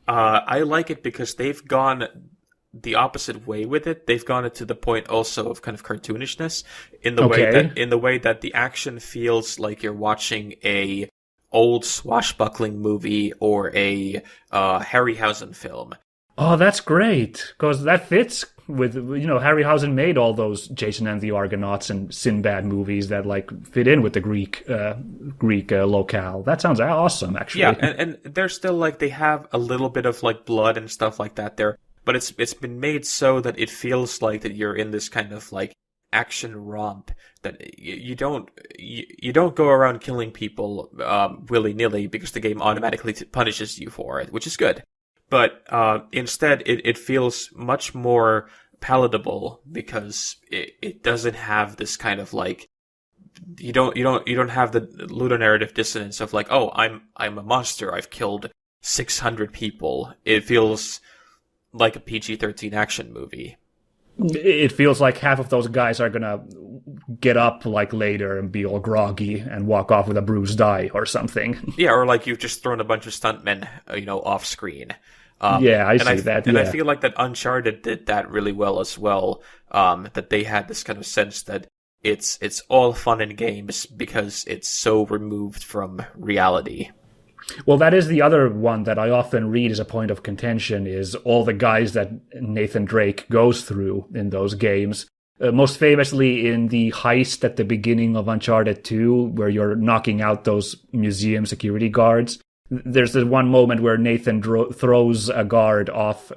I like it because they've gone the opposite way with it. They've gone it to the point also of kind of cartoonishness in the way that the action feels like you're watching a old swashbuckling movie or a Harryhausen film. Oh, that's great, because that fits with, Harryhausen made all those Jason and the Argonauts and Sinbad movies that fit in with the Greek locale. That sounds awesome, actually. Yeah, and they're still they have a little bit of blood and stuff like that there. But it's been made so that it feels like that you're in this kind of action romp, that you don't go around killing people willy-nilly because the game automatically punishes you for it, which is good. But instead, it feels much more palatable because it doesn't have this kind of like you don't have the ludonarrative dissonance of like, oh, I'm a monster, I've killed 600 people. It feels like a PG-13 action movie. It feels like half of those guys are gonna get up like later and be all groggy and walk off with a bruised eye or something. Yeah, or like you've just thrown a bunch of stuntmen, off screen. Yeah, I see that. And yeah. I feel like that Uncharted did that really well as well. That they had this kind of sense that it's all fun in games because it's so removed from reality. Well, that is the other one that I often read as a point of contention, is all the guys that Nathan Drake goes through in those games. Most famously in the heist at the beginning of Uncharted 2, where you're knocking out those museum security guards. There's this one moment where Nathan throws a guard off,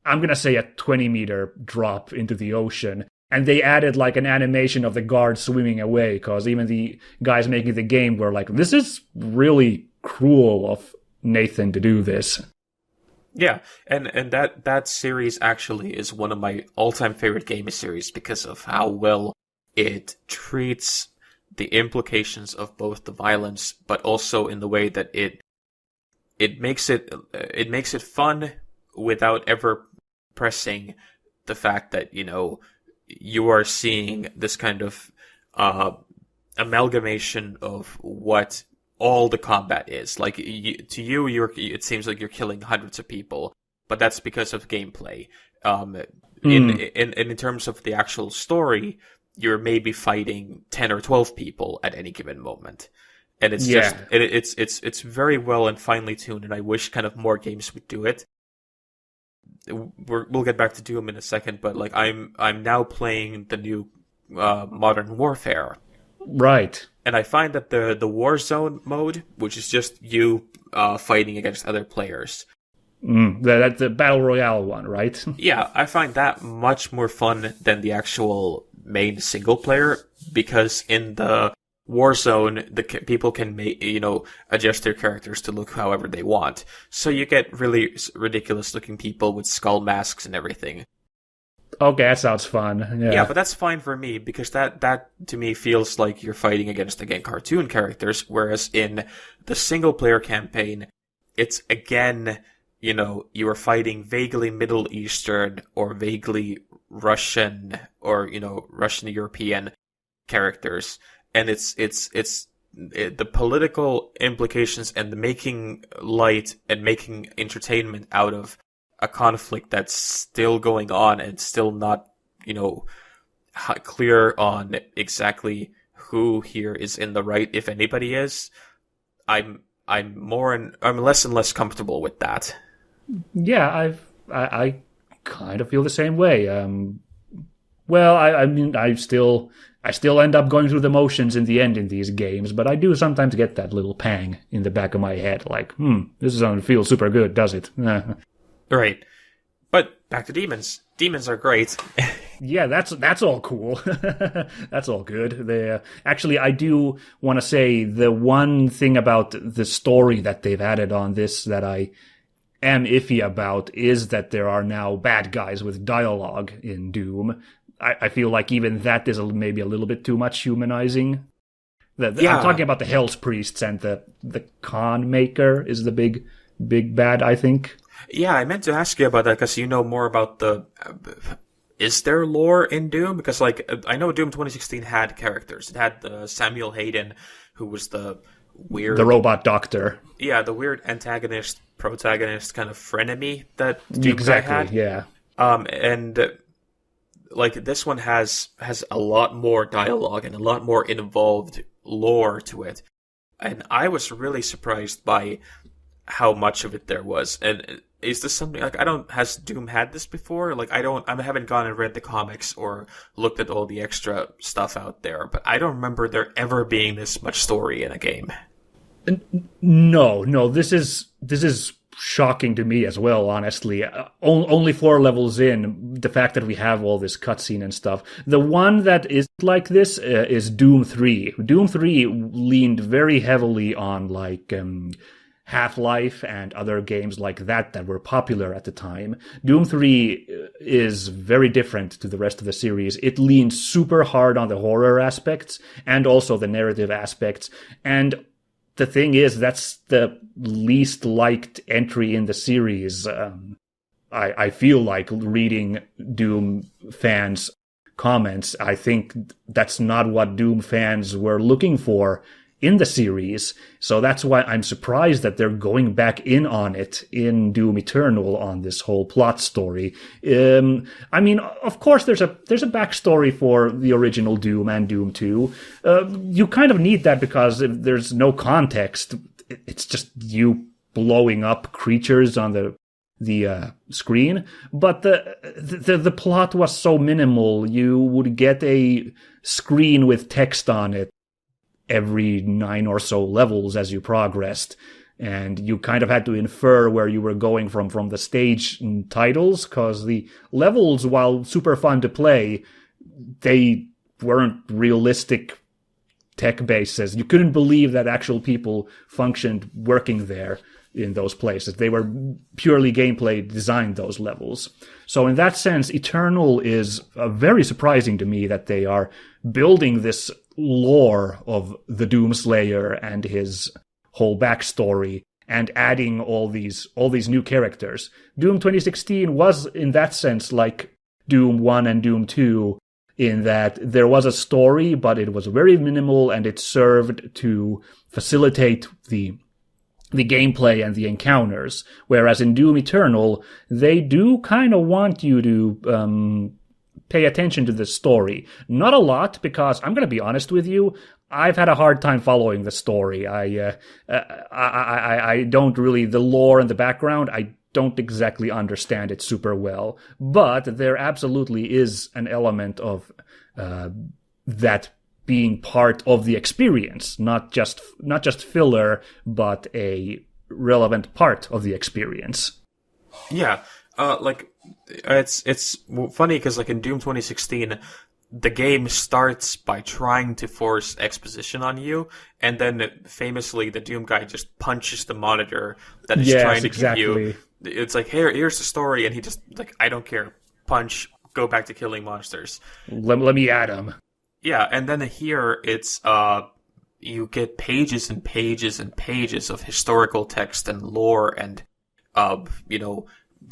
I'm going to say a 20-meter drop into the ocean. And they added like an animation of the guard swimming away, because even the guys making the game were like, this is really cruel of Nathan to do this. Yeah, and that series actually is one of my all-time favorite game series because of how well it treats the implications of both the violence, but also in the way that it makes it fun without ever pressing the fact that you are seeing this kind of amalgamation of what all the combat is. Like, it seems like you're killing hundreds of people, but that's because of gameplay. In terms of the actual story, you're maybe fighting 10 or 12 people at any given moment. And it's it's very well and finely tuned, and I wish kind of more games would do it. We'll get back to Doom in a second, but like I'm now playing the new Modern Warfare. Right. And I find that the Warzone mode, which is just you fighting against other players. That's the Battle Royale one, right? Yeah, I find that much more fun than the actual main single player, because in the Warzone, people can adjust their characters to look however they want. So you get really ridiculous looking people with skull masks and everything. Okay, that sounds fun. Yeah, but that's fine for me, because that to me feels like you're fighting against, again, cartoon characters, whereas in the single player campaign, it's again, you are fighting vaguely Middle Eastern or vaguely Russian or, Russian European characters. And it's the political implications and the making light and making entertainment out of a conflict that's still going on and still not, clear on exactly who here is in the right, if anybody is. I'm less and less comfortable with that. Yeah, I kind of feel the same way. Well, I mean, I still end up going through the motions in the end in these games, but I do sometimes get that little pang in the back of my head, like, this doesn't feel super good, does it? Right. But back to demons. Demons are great. Yeah, that's all cool. That's all good. Actually, I do want to say the one thing about the story that they've added on this that I am iffy about is that there are now bad guys with dialogue in Doom. I feel like even that is maybe a little bit too much humanizing. I'm talking about the Hell's Priests, and the Khan Maker is the big bad, I think. Yeah, I meant to ask you about that because you know more about is there lore in Doom? Because I know Doom 2016 had characters. It had Samuel Hayden, who was the robot doctor. Yeah, the weird antagonist, protagonist kind of frenemy that Doom had. Yeah. And this one has a lot more dialogue and a lot more involved lore to it. And I was really surprised by how much of it there was. And is this something has Doom had this before? I haven't gone and read the comics or looked at all the extra stuff out there, but I don't remember there ever being this much story in a game. No, this is shocking to me as well, honestly. Only 4 levels in, the fact that we have all this cutscene and stuff. The one that is like this is Doom 3. Doom 3 leaned very heavily on Half-Life and other games like that were popular at the time. Doom 3 is very different to the rest of the series. It leans super hard on the horror aspects and also the narrative aspects. And the thing is, that's the least liked entry in the series. I feel like reading Doom fans' comments. I think that's not what Doom fans were looking for in the series, so that's why I'm surprised that they're going back in on it in Doom Eternal on this whole plot story. I mean, of course, there's a backstory for the original Doom and Doom 2. You kind of need that because there's no context. It's just you blowing up creatures on the screen, but the plot was so minimal. You would get a screen with text on it every 9 or so levels as you progressed, and you kind of had to infer where you were going from the stage titles, because the levels, while super fun to play, they weren't realistic tech bases. You couldn't believe that actual people functioned working there in those places. They were purely gameplay designed, those levels. So in that sense, Eternal is very surprising to me that they are building this lore of the Doomslayer and his whole backstory and adding all these new characters. Doom 2016 was in that sense like Doom 1 and Doom 2, in that there was a story, but it was very minimal and it served to facilitate the gameplay and the encounters. Whereas in Doom Eternal, they do kind of want you to pay attention to the story. Not a lot, because I'm going to be honest with you, I've had a hard time following the story. I don't really, the lore and the background, I don't exactly understand it super well. But there absolutely is an element of that being part of the experience, not just filler, but a relevant part of the experience. Yeah, it's funny because like in Doom 2016, the game starts by trying to force exposition on you, and then famously the Doom guy just punches the monitor that is trying to give you. It's like, here's the story, and he just like, I don't care, punch, go back to killing monsters. Let me at him. Yeah, and then here it's you get pages and pages and pages of historical text and lore, and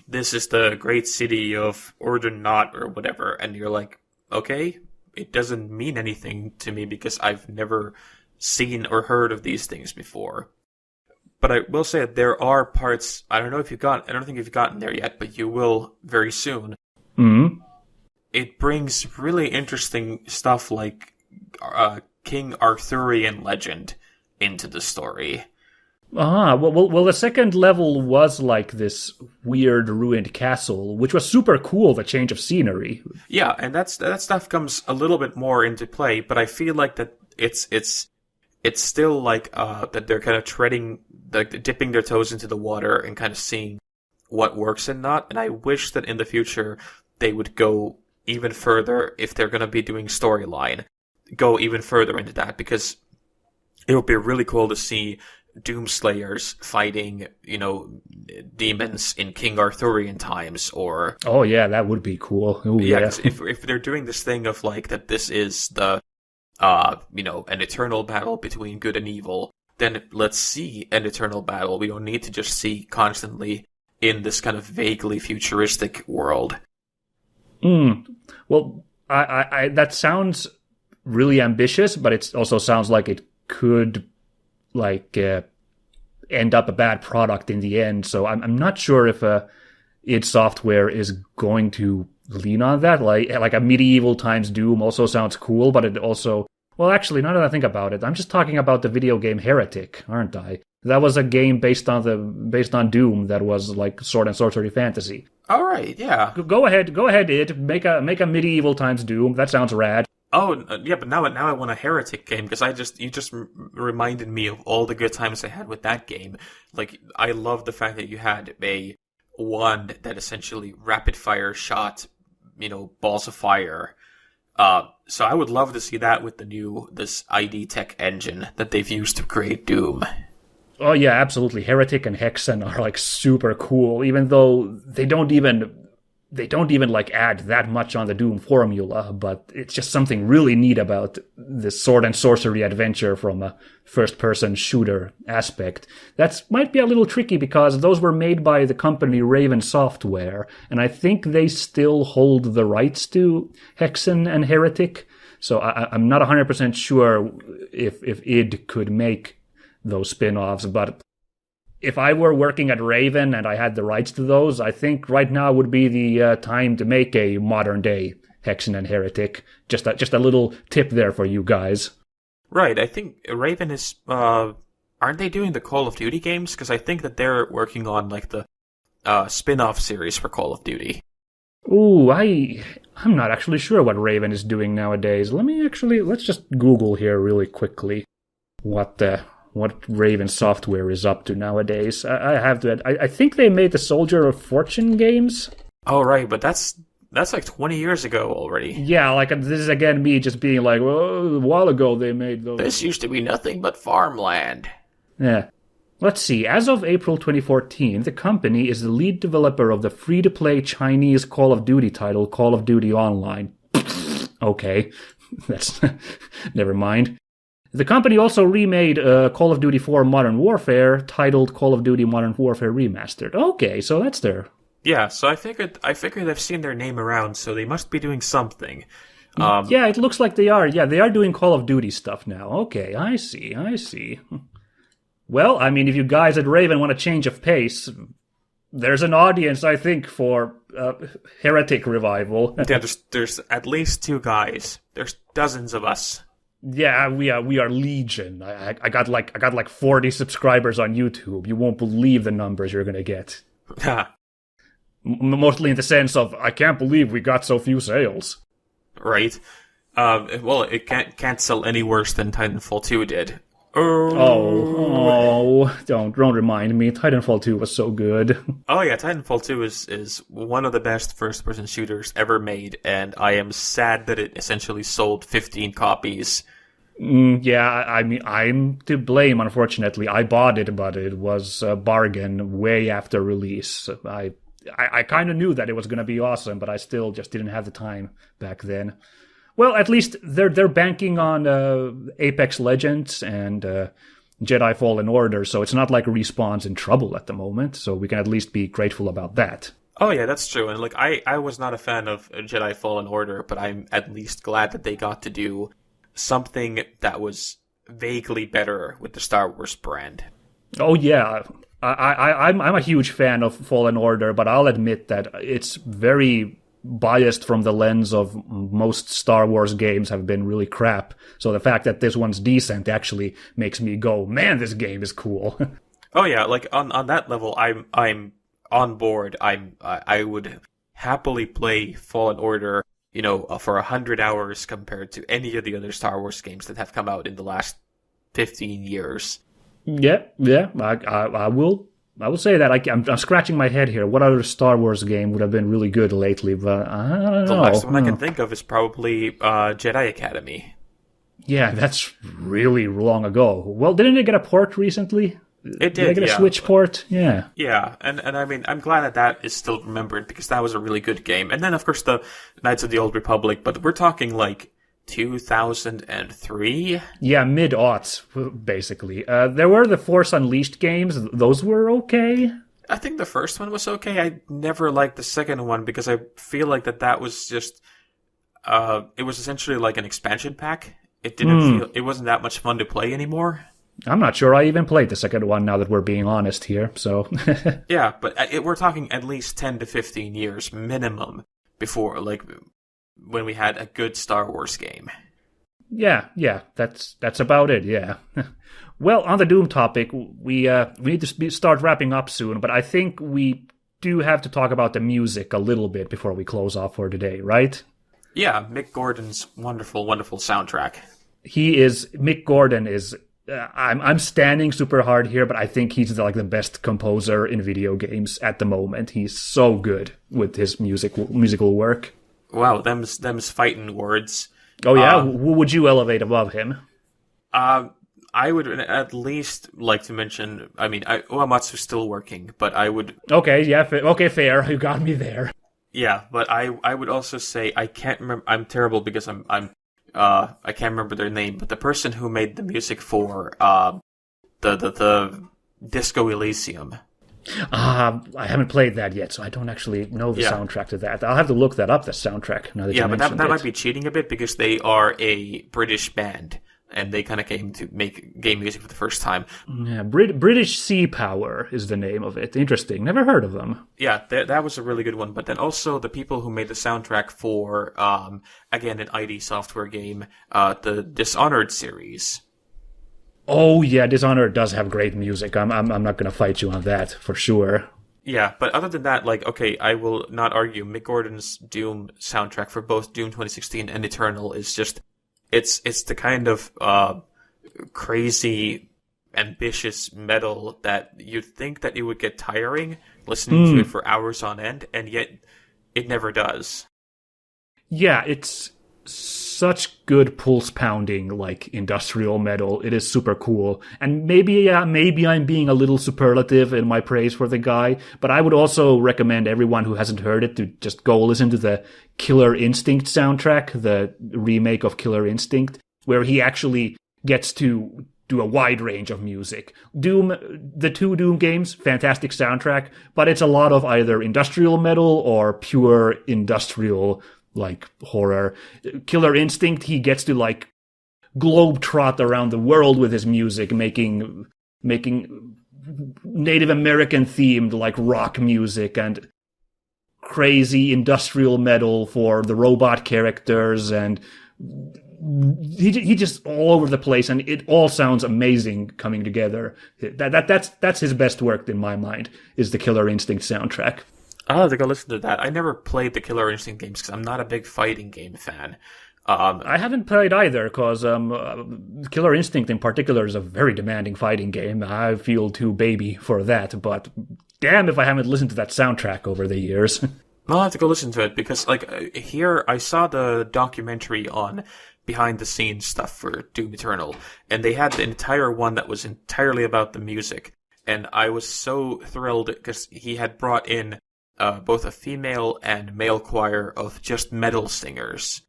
this is the great city of Ordernot or whatever, and you're like, okay, it doesn't mean anything to me because I've never seen or heard of these things before. But I will say that there are parts, I don't think you've gotten there yet, but you will very soon. Mm-hmm. It brings really interesting stuff like King Arthurian legend into the story. Well, the second level was like this weird ruined castle, which was super cool, the change of scenery. Yeah, and that stuff comes a little bit more into play, but I feel like that it's still like that they're kind of treading, like dipping their toes into the water and kind of seeing what works and not. And I wish that in the future they would go even further, if they're going to be doing storyline, go even further into that, because it would be really cool to see Doomslayers fighting, demons in King Arthurian times, or... Oh yeah, that would be cool. Ooh, yeah. If they're doing this thing of like that this is the, an eternal battle between good and evil, then let's see an eternal battle. We don't need to just see constantly in this kind of vaguely futuristic world. Well, I that sounds really ambitious, but it also sounds like it could end up a bad product in the end. So I'm not sure if id Software is going to lean on that. Like a medieval times Doom also sounds cool, but it also, well, actually, now that I think about it, I'm just talking about the video game Heretic, aren't I? That was a game based on Doom that was like sword and sorcery fantasy. All right, yeah. Go ahead, id. Make a medieval times Doom. That sounds rad. Oh, yeah, but now I want a Heretic game, because you just reminded me of all the good times I had with that game. Like, I love the fact that you had a wand that essentially rapid fire shot, balls of fire. So I would love to see that with this ID Tech engine that they've used to create Doom. Oh yeah, absolutely. Heretic and Hexen are like super cool, even though they don't even like add that much on the Doom formula, but it's just something really neat about this sword and sorcery adventure from a first-person shooter aspect. That might be a little tricky because those were made by the company Raven Software, and I think they still hold the rights to Hexen and Heretic, so I'm not 100% sure if id could make those spin-offs, but if I were working at Raven and I had the rights to those, I think right now would be the time to make a modern-day Hexen and Heretic. Just a little tip there for you guys. Right, I think Raven is, aren't they doing the Call of Duty games? Because I think that they're working on, like, the spin-off series for Call of Duty. Ooh, I'm not actually sure what Raven is doing nowadays. Let's just Google here really quickly what Raven Software is up to nowadays. I have to I think they made the Soldier of Fortune games. Oh, right, but that's like 20 years ago already. Yeah, like this is again me just being like, well, a while ago they made those. This used to be nothing but farmland. Yeah. Let's see. As of April 2014, the company is the lead developer of the free-to-play Chinese Call of Duty title Call of Duty Online. Okay. That's... Never mind. The company also remade Call of Duty 4 Modern Warfare, titled Call of Duty Modern Warfare Remastered. Okay, so that's their... Yeah, so I figured I've seen their name around, so they must be doing something. Yeah, it looks like they are. Yeah, they are doing Call of Duty stuff now. Okay, I see. Well, I mean, if you guys at Raven want a change of pace, there's an audience, I think, for Heretic Revival. Yeah, there's at least 2 guys. There's dozens of us. Yeah, we are legion. I got like 40 subscribers on YouTube. You won't believe the numbers you're gonna get. Mostly in the sense of, I can't believe we got so few sales. Right. Well, it can't sell any worse than Titanfall 2 did. Don't remind me. Titanfall 2 was so good. Oh yeah, Titanfall 2 is one of the best first-person shooters ever made, and I am sad that it essentially sold 15 copies. Yeah, I mean, I'm to blame, unfortunately. I bought it, but it was a bargain way after release. I kind of knew that it was going to be awesome, but I still just didn't have the time back then. Well, at least they're banking on Apex Legends and Jedi Fallen Order, so it's not like Respawn's in trouble at the moment, so we can at least be grateful about that. Oh yeah, that's true. And like I was not a fan of Jedi Fallen Order, but I'm at least glad that they got to do something that was vaguely better with the Star Wars brand. Oh yeah, I'm a huge fan of Fallen Order, but I'll admit that it's very biased from the lens of most Star Wars games have been really crap. So the fact that this one's decent actually makes me go, man, this game is cool. Oh yeah, like on that level, I'm on board. I would happily play Fallen Order, for 100 hours compared to any of the other Star Wars games that have come out in the last 15 years. Yeah, I will say that. I'm scratching my head here. What other Star Wars game would have been really good lately? But I don't know. The last one I can think of is probably Jedi Academy. Yeah, that's really long ago. Well, didn't it get a port recently? It did, Did it get a Switch port? Yeah. Yeah, and I mean, I'm glad that is still remembered because that was a really good game. And then, of course, the Knights of the Old Republic, but we're talking like 2003? Yeah, mid-aughts, basically. There were the Force Unleashed games. Those were okay. I think the first one was okay. I never liked the second one because I feel like that was just... it was essentially like an expansion pack. It wasn't that much fun to play anymore. I'm not sure I even played the second one now that we're being honest here, so... Yeah, but we're talking at least 10 to 15 years minimum before, like... when we had a good Star Wars game. Yeah, that's about it, yeah. Well, on the Doom topic, we need to start wrapping up soon, but I think we do have to talk about the music a little bit before we close off for today, right? Yeah, Mick Gordon's wonderful, wonderful soundtrack. Mick Gordon is... I'm standing super hard here, but I think he's the best composer in video games at the moment. He's so good with his musical work. Wow, them's fighting words. Oh yeah, who would you elevate above him? I I would at least like to mention, I mean, Uematsu's still working, but I would... Okay, yeah, okay, fair. You got me there. Yeah, but I would also say, I can't remember, I'm terrible because I can't remember their name, but the person who made the music for, the Disco Elysium. I haven't played that yet, so I don't actually know the soundtrack to that. I'll have to look that up, the soundtrack, now that you mentioned it. That might be cheating a bit, because they are a British band, and they kind of came to make game music for the first time. Yeah, British Sea Power is the name of it. Interesting. Never heard of them. Yeah, that was a really good one. But then also the people who made the soundtrack for, again, an ID Software game, the Dishonored series. Oh yeah, Dishonored does have great music. I'm not gonna fight you on that for sure. Yeah, but other than that, like, okay, I will not argue. Mick Gordon's Doom soundtrack for both Doom 2016 and Eternal is just, it's the kind of crazy, ambitious metal that you'd think that it would get tiring listening to it for hours on end, and yet it never does. Yeah, it's such good pulse pounding, like, industrial metal. It is super cool. And maybe I'm being a little superlative in my praise for the guy, but I would also recommend everyone who hasn't heard it to just go listen to the Killer Instinct soundtrack, the remake of Killer Instinct, where he actually gets to do a wide range of music. Doom, the two Doom games, fantastic soundtrack, but it's a lot of either industrial metal or pure industrial, like, horror. Killer Instinct, he gets to, like, globetrot around the world with his music, making Native American themed, like, rock music and crazy industrial metal for the robot characters, and he just all over the place, and it all sounds amazing coming together. That's his best work in my mind, is the Killer Instinct soundtrack. I'll have to go listen to that. I never played the Killer Instinct games because I'm not a big fighting game fan. I haven't played either, because Killer Instinct in particular is a very demanding fighting game. I feel too baby for that, but damn if I haven't listened to that soundtrack over the years. I'll have to go listen to it, because, like, here I saw the documentary on behind-the-scenes stuff for Doom Eternal, and they had the entire one that was entirely about the music, and I was so thrilled because he had brought in both a female and male choir of just metal singers.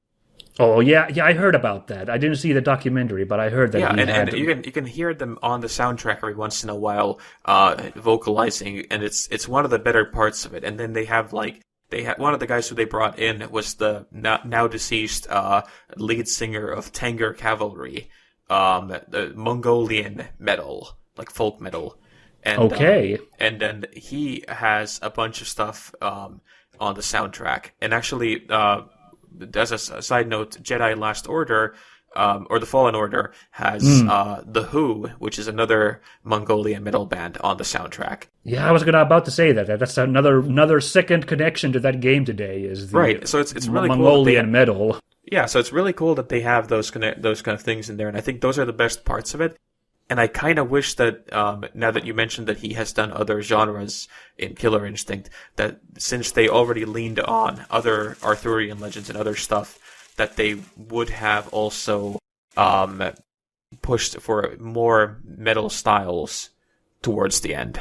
Oh yeah, I heard about that. I didn't see the documentary, but I heard that. Yeah, and you can hear them on the soundtrack every once in a while, vocalizing, and it's one of the better parts of it. And then they had one of the guys who they brought in was the now deceased lead singer of Tanger Cavalry, the Mongolian metal, like folk metal. And, okay. And then he has a bunch of stuff on the soundtrack. And actually, as a side note, Jedi Last Order, or the Fallen Order, has The Who, which is another Mongolian metal band, on the soundtrack. Yeah, I was about to say that. That's another second connection to that game today, is the right. So it's really Mongolian cool metal. Yeah, so it's really cool that they have those kind of things in there, and I think those are the best parts of it. And I kind of wish that, now that you mentioned that he has done other genres in Killer Instinct, that since they already leaned on other Arthurian legends and other stuff, that they would have also pushed for more metal styles towards the end.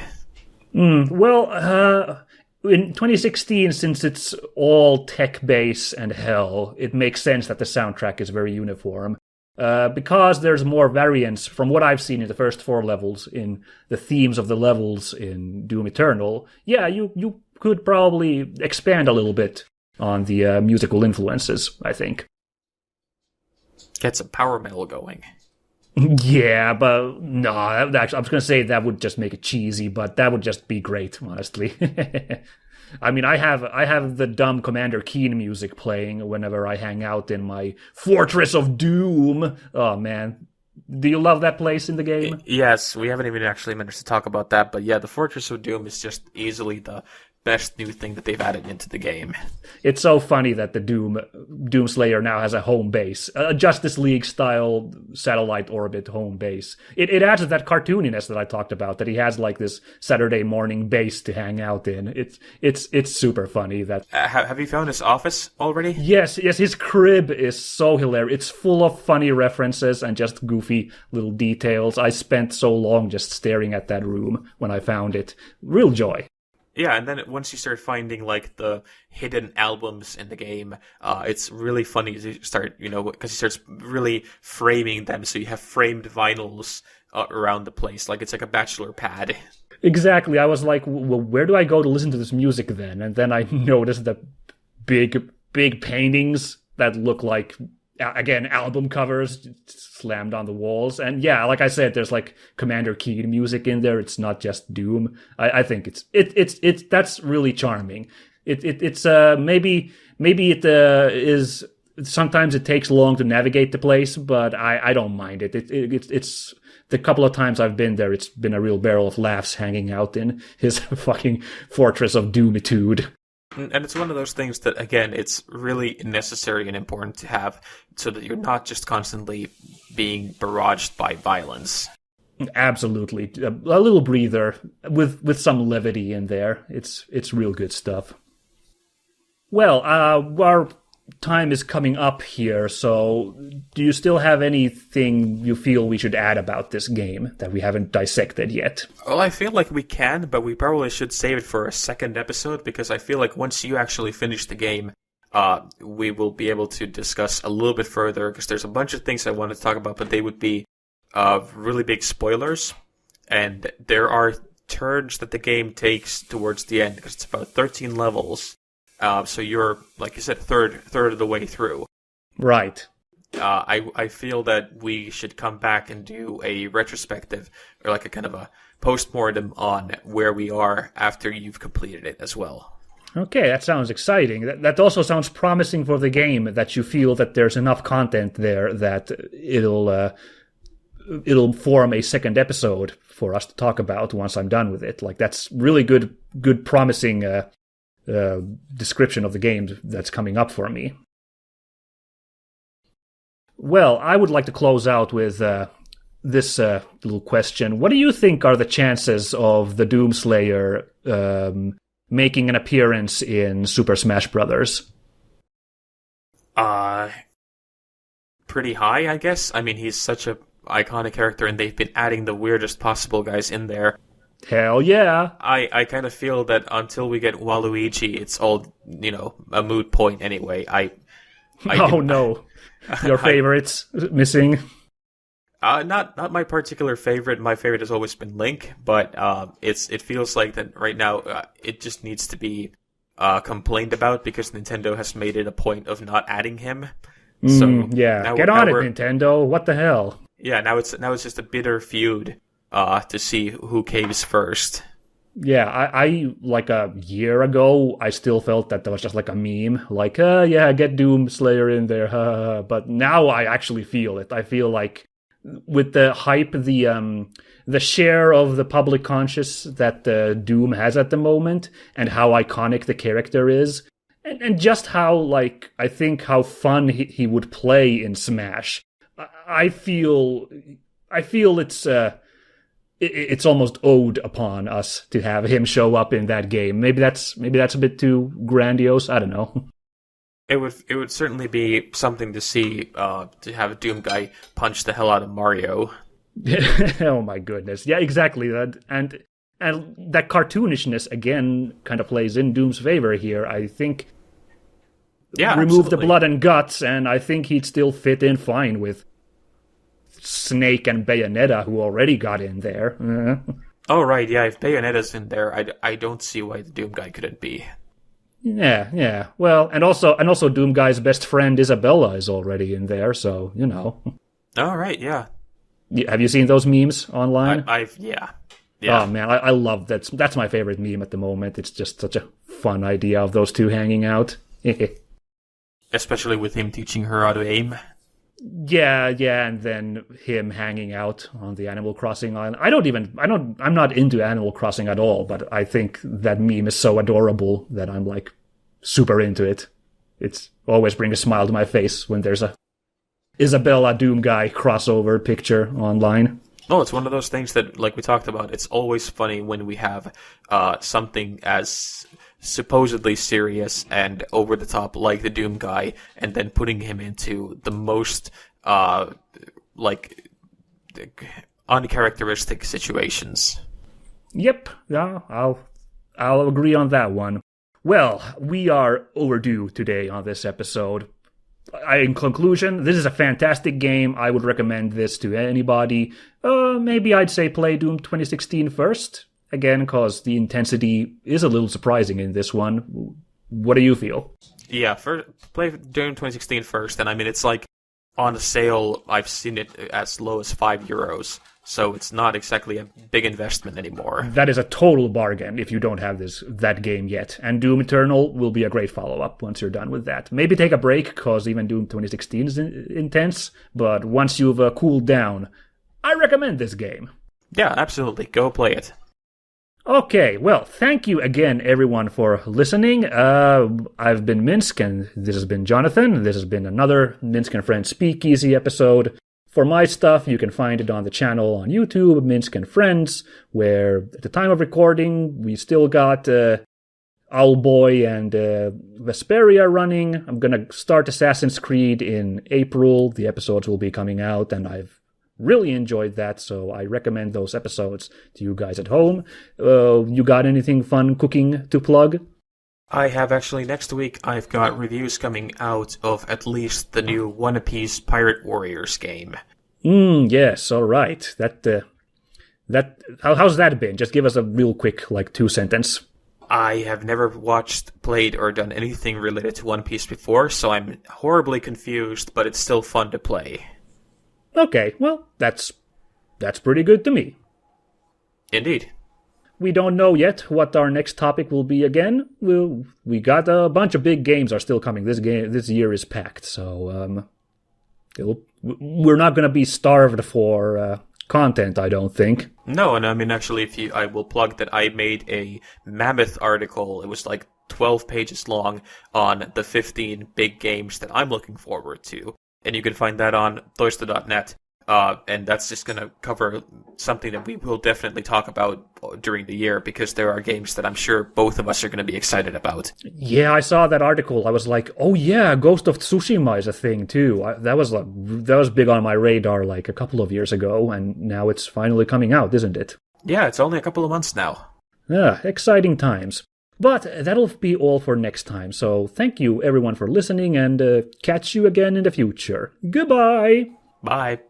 Well, in 2016, since it's all tech bass and hell, it makes sense that the soundtrack is very uniform. Because there's more variance from what I've seen in the first 4 levels in the themes of the levels in Doom Eternal. Yeah, you could probably expand a little bit on the musical influences, I think. Get some power metal going. Yeah, but no, actually, I was going to say that would just make it cheesy, but that would just be great, honestly. I mean, I have the dumb Commander Keen music playing whenever I hang out in my Fortress of Doom. Oh, man. Do you love that place in the game? Yes, we haven't even actually managed to talk about that, but yeah, the Fortress of Doom is just easily the best new thing that they've added into the game. It's so funny that the Doomslayer now has a home base, a Justice League-style satellite orbit home base. It adds that cartooniness that I talked about, that he has like this Saturday morning base to hang out in. It's super funny. That have you found his office already? Yes, his crib is so hilarious. It's full of funny references and just goofy little details. I spent so long just staring at that room when I found it. Real joy. Yeah, and then once you start finding like the hidden albums in the game, it's really funny to start, because he starts really framing them. So you have framed vinyls around the place, like it's like a bachelor pad. Exactly. I was like, well, where do I go to listen to this music then? And then I noticed the big paintings that look like, again, album covers slammed on the walls. And yeah, like I said, there's like Commander Keen music in there. It's not just Doom. I think it's that's really charming. It's maybe it is, sometimes it takes long to navigate the place, but I don't mind it. It's the couple of times I've been there, it's been a real barrel of laughs hanging out in his fucking fortress of doomitude. And it's one of those things that, again, it's really necessary and important to have so that you're not just constantly being barraged by violence. Absolutely. A little breather with some levity in there. It's real good stuff. Well, our time is coming up here, so do you still have anything you feel we should add about this game that we haven't dissected yet? Well, I feel like we can, but we probably should save it for a second episode, because I feel like once you actually finish the game, we will be able to discuss a little bit further, because there's a bunch of things I want to talk about, but they would be really big spoilers, and there are turns that the game takes towards the end, because it's about 13 levels. So you're, like you said, third of the way through. Right. I feel that we should come back and do a retrospective, or like a kind of a post-mortem on where we are after you've completed it as well. Okay, that sounds exciting. That also sounds promising for the game, that you feel that there's enough content there that it'll form a second episode for us to talk about once I'm done with it. Like, that's really good promising description of the game that's coming up for me. Well, I would like to close out with this little question. What do you think are the chances of the Doomslayer making an appearance in Super Smash Bros.? Pretty high, I guess. I mean, he's such a iconic character, and they've been adding the weirdest possible guys in there. Hell yeah. I kind of feel that until we get Waluigi, it's all, a moot point anyway. No. Your favorites missing? Not my particular favorite. My favorite has always been Link, but it feels like that right now it just needs to be complained about, because Nintendo has made it a point of not adding him. So yeah, get on it, Nintendo. What the hell? Yeah, now it's just a bitter feud to see who caves first. Yeah, I like a year ago, I still felt that was just like a meme. Like, yeah, get Doomslayer in there. But now I actually feel it. I feel like with the hype, the share of the public conscious that Doom has at the moment, and how iconic the character is, and just how, like, I think how fun he would play in Smash. I feel it's almost owed upon us to have him show up in that game. Maybe that's a bit too grandiose. I don't know. It would certainly be something to see, to have a Doom guy punch the hell out of Mario. Oh my goodness! Yeah, exactly. That and that cartoonishness again kind of plays in Doom's favor here. I think. Yeah, remove absolutely. the blood and guts, and I think he'd still fit in fine with Snake and Bayonetta, who already got in there. Oh, right, yeah, if Bayonetta's in there, I don't see why the Doom guy couldn't be. Yeah. Well, and also Doom guy's best friend Isabella is already in there, so, All right, yeah. Have you seen those memes online? Yeah. Oh, man, I love that. That's my favorite meme at the moment. It's just such a fun idea of those two hanging out. Especially with him teaching her how to aim. Yeah, and then him hanging out on the Animal Crossing island. I'm not into Animal Crossing at all, but I think that meme is so adorable that I'm like super into it. It's always brings a smile to my face when there's a Isabella Doom Guy crossover picture online. Oh, it's one of those things that, like we talked about, it's always funny when we have something as supposedly serious and over the top like the Doom Guy, and then putting him into the most uncharacteristic situations. Yep, yeah, I'll agree on that one. Well, we are overdue today on this episode. In conclusion, this is a fantastic game. I would recommend this to anybody. Maybe I'd say play Doom 2016 first. Again, because the intensity is a little surprising in this one. What do you feel? Yeah, play Doom 2016 first, and I mean, it's like on sale, I've seen it as low as €5, so it's not exactly a big investment anymore. That is a total bargain if you don't have that game yet. And Doom Eternal will be a great follow-up once you're done with that. Maybe take a break, because even Doom 2016 is intense, but once you've cooled down, I recommend this game. Yeah, absolutely. Go play it. Okay, well, thank you again, everyone, for listening. I've been Minsk, and this has been Jonathan. This has been another Minsk and Friends Speakeasy episode. For my stuff, you can find it on the channel on YouTube, Minsk and Friends, where at the time of recording, we still got Owlboy and Vesperia running. I'm going to start Assassin's Creed in April. The episodes will be coming out, and I've really enjoyed that, so I recommend those episodes to you guys at home. You got anything fun cooking to plug? I have actually. Next week, I've got reviews coming out of at least the new One Piece Pirate Warriors game. Yes, all right. How's that been? Just give us a real quick, 2-sentence. I have never watched, played, or done anything related to One Piece before, so I'm horribly confused, but it's still fun to play. Okay, well, that's pretty good to me. Indeed. We don't know yet what our next topic will be again. We got a bunch of big games are still coming. This year is packed, so we're not going to be starved for content, I don't think. No, and I mean, actually, I will plug that I made a mammoth article. It was like 12 pages long on the 15 big games that I'm looking forward to. And you can find that on Toista.net. And that's just going to cover something that we will definitely talk about during the year, because there are games that I'm sure both of us are going to be excited about. Yeah, I saw that article. I was like, oh yeah, Ghost of Tsushima is a thing too. That was big on my radar a couple of years ago, and now it's finally coming out, isn't it? Yeah, it's only a couple of months now. Yeah, exciting times. But that'll be all for next time, so thank you everyone for listening, and catch you again in the future. Goodbye! Bye!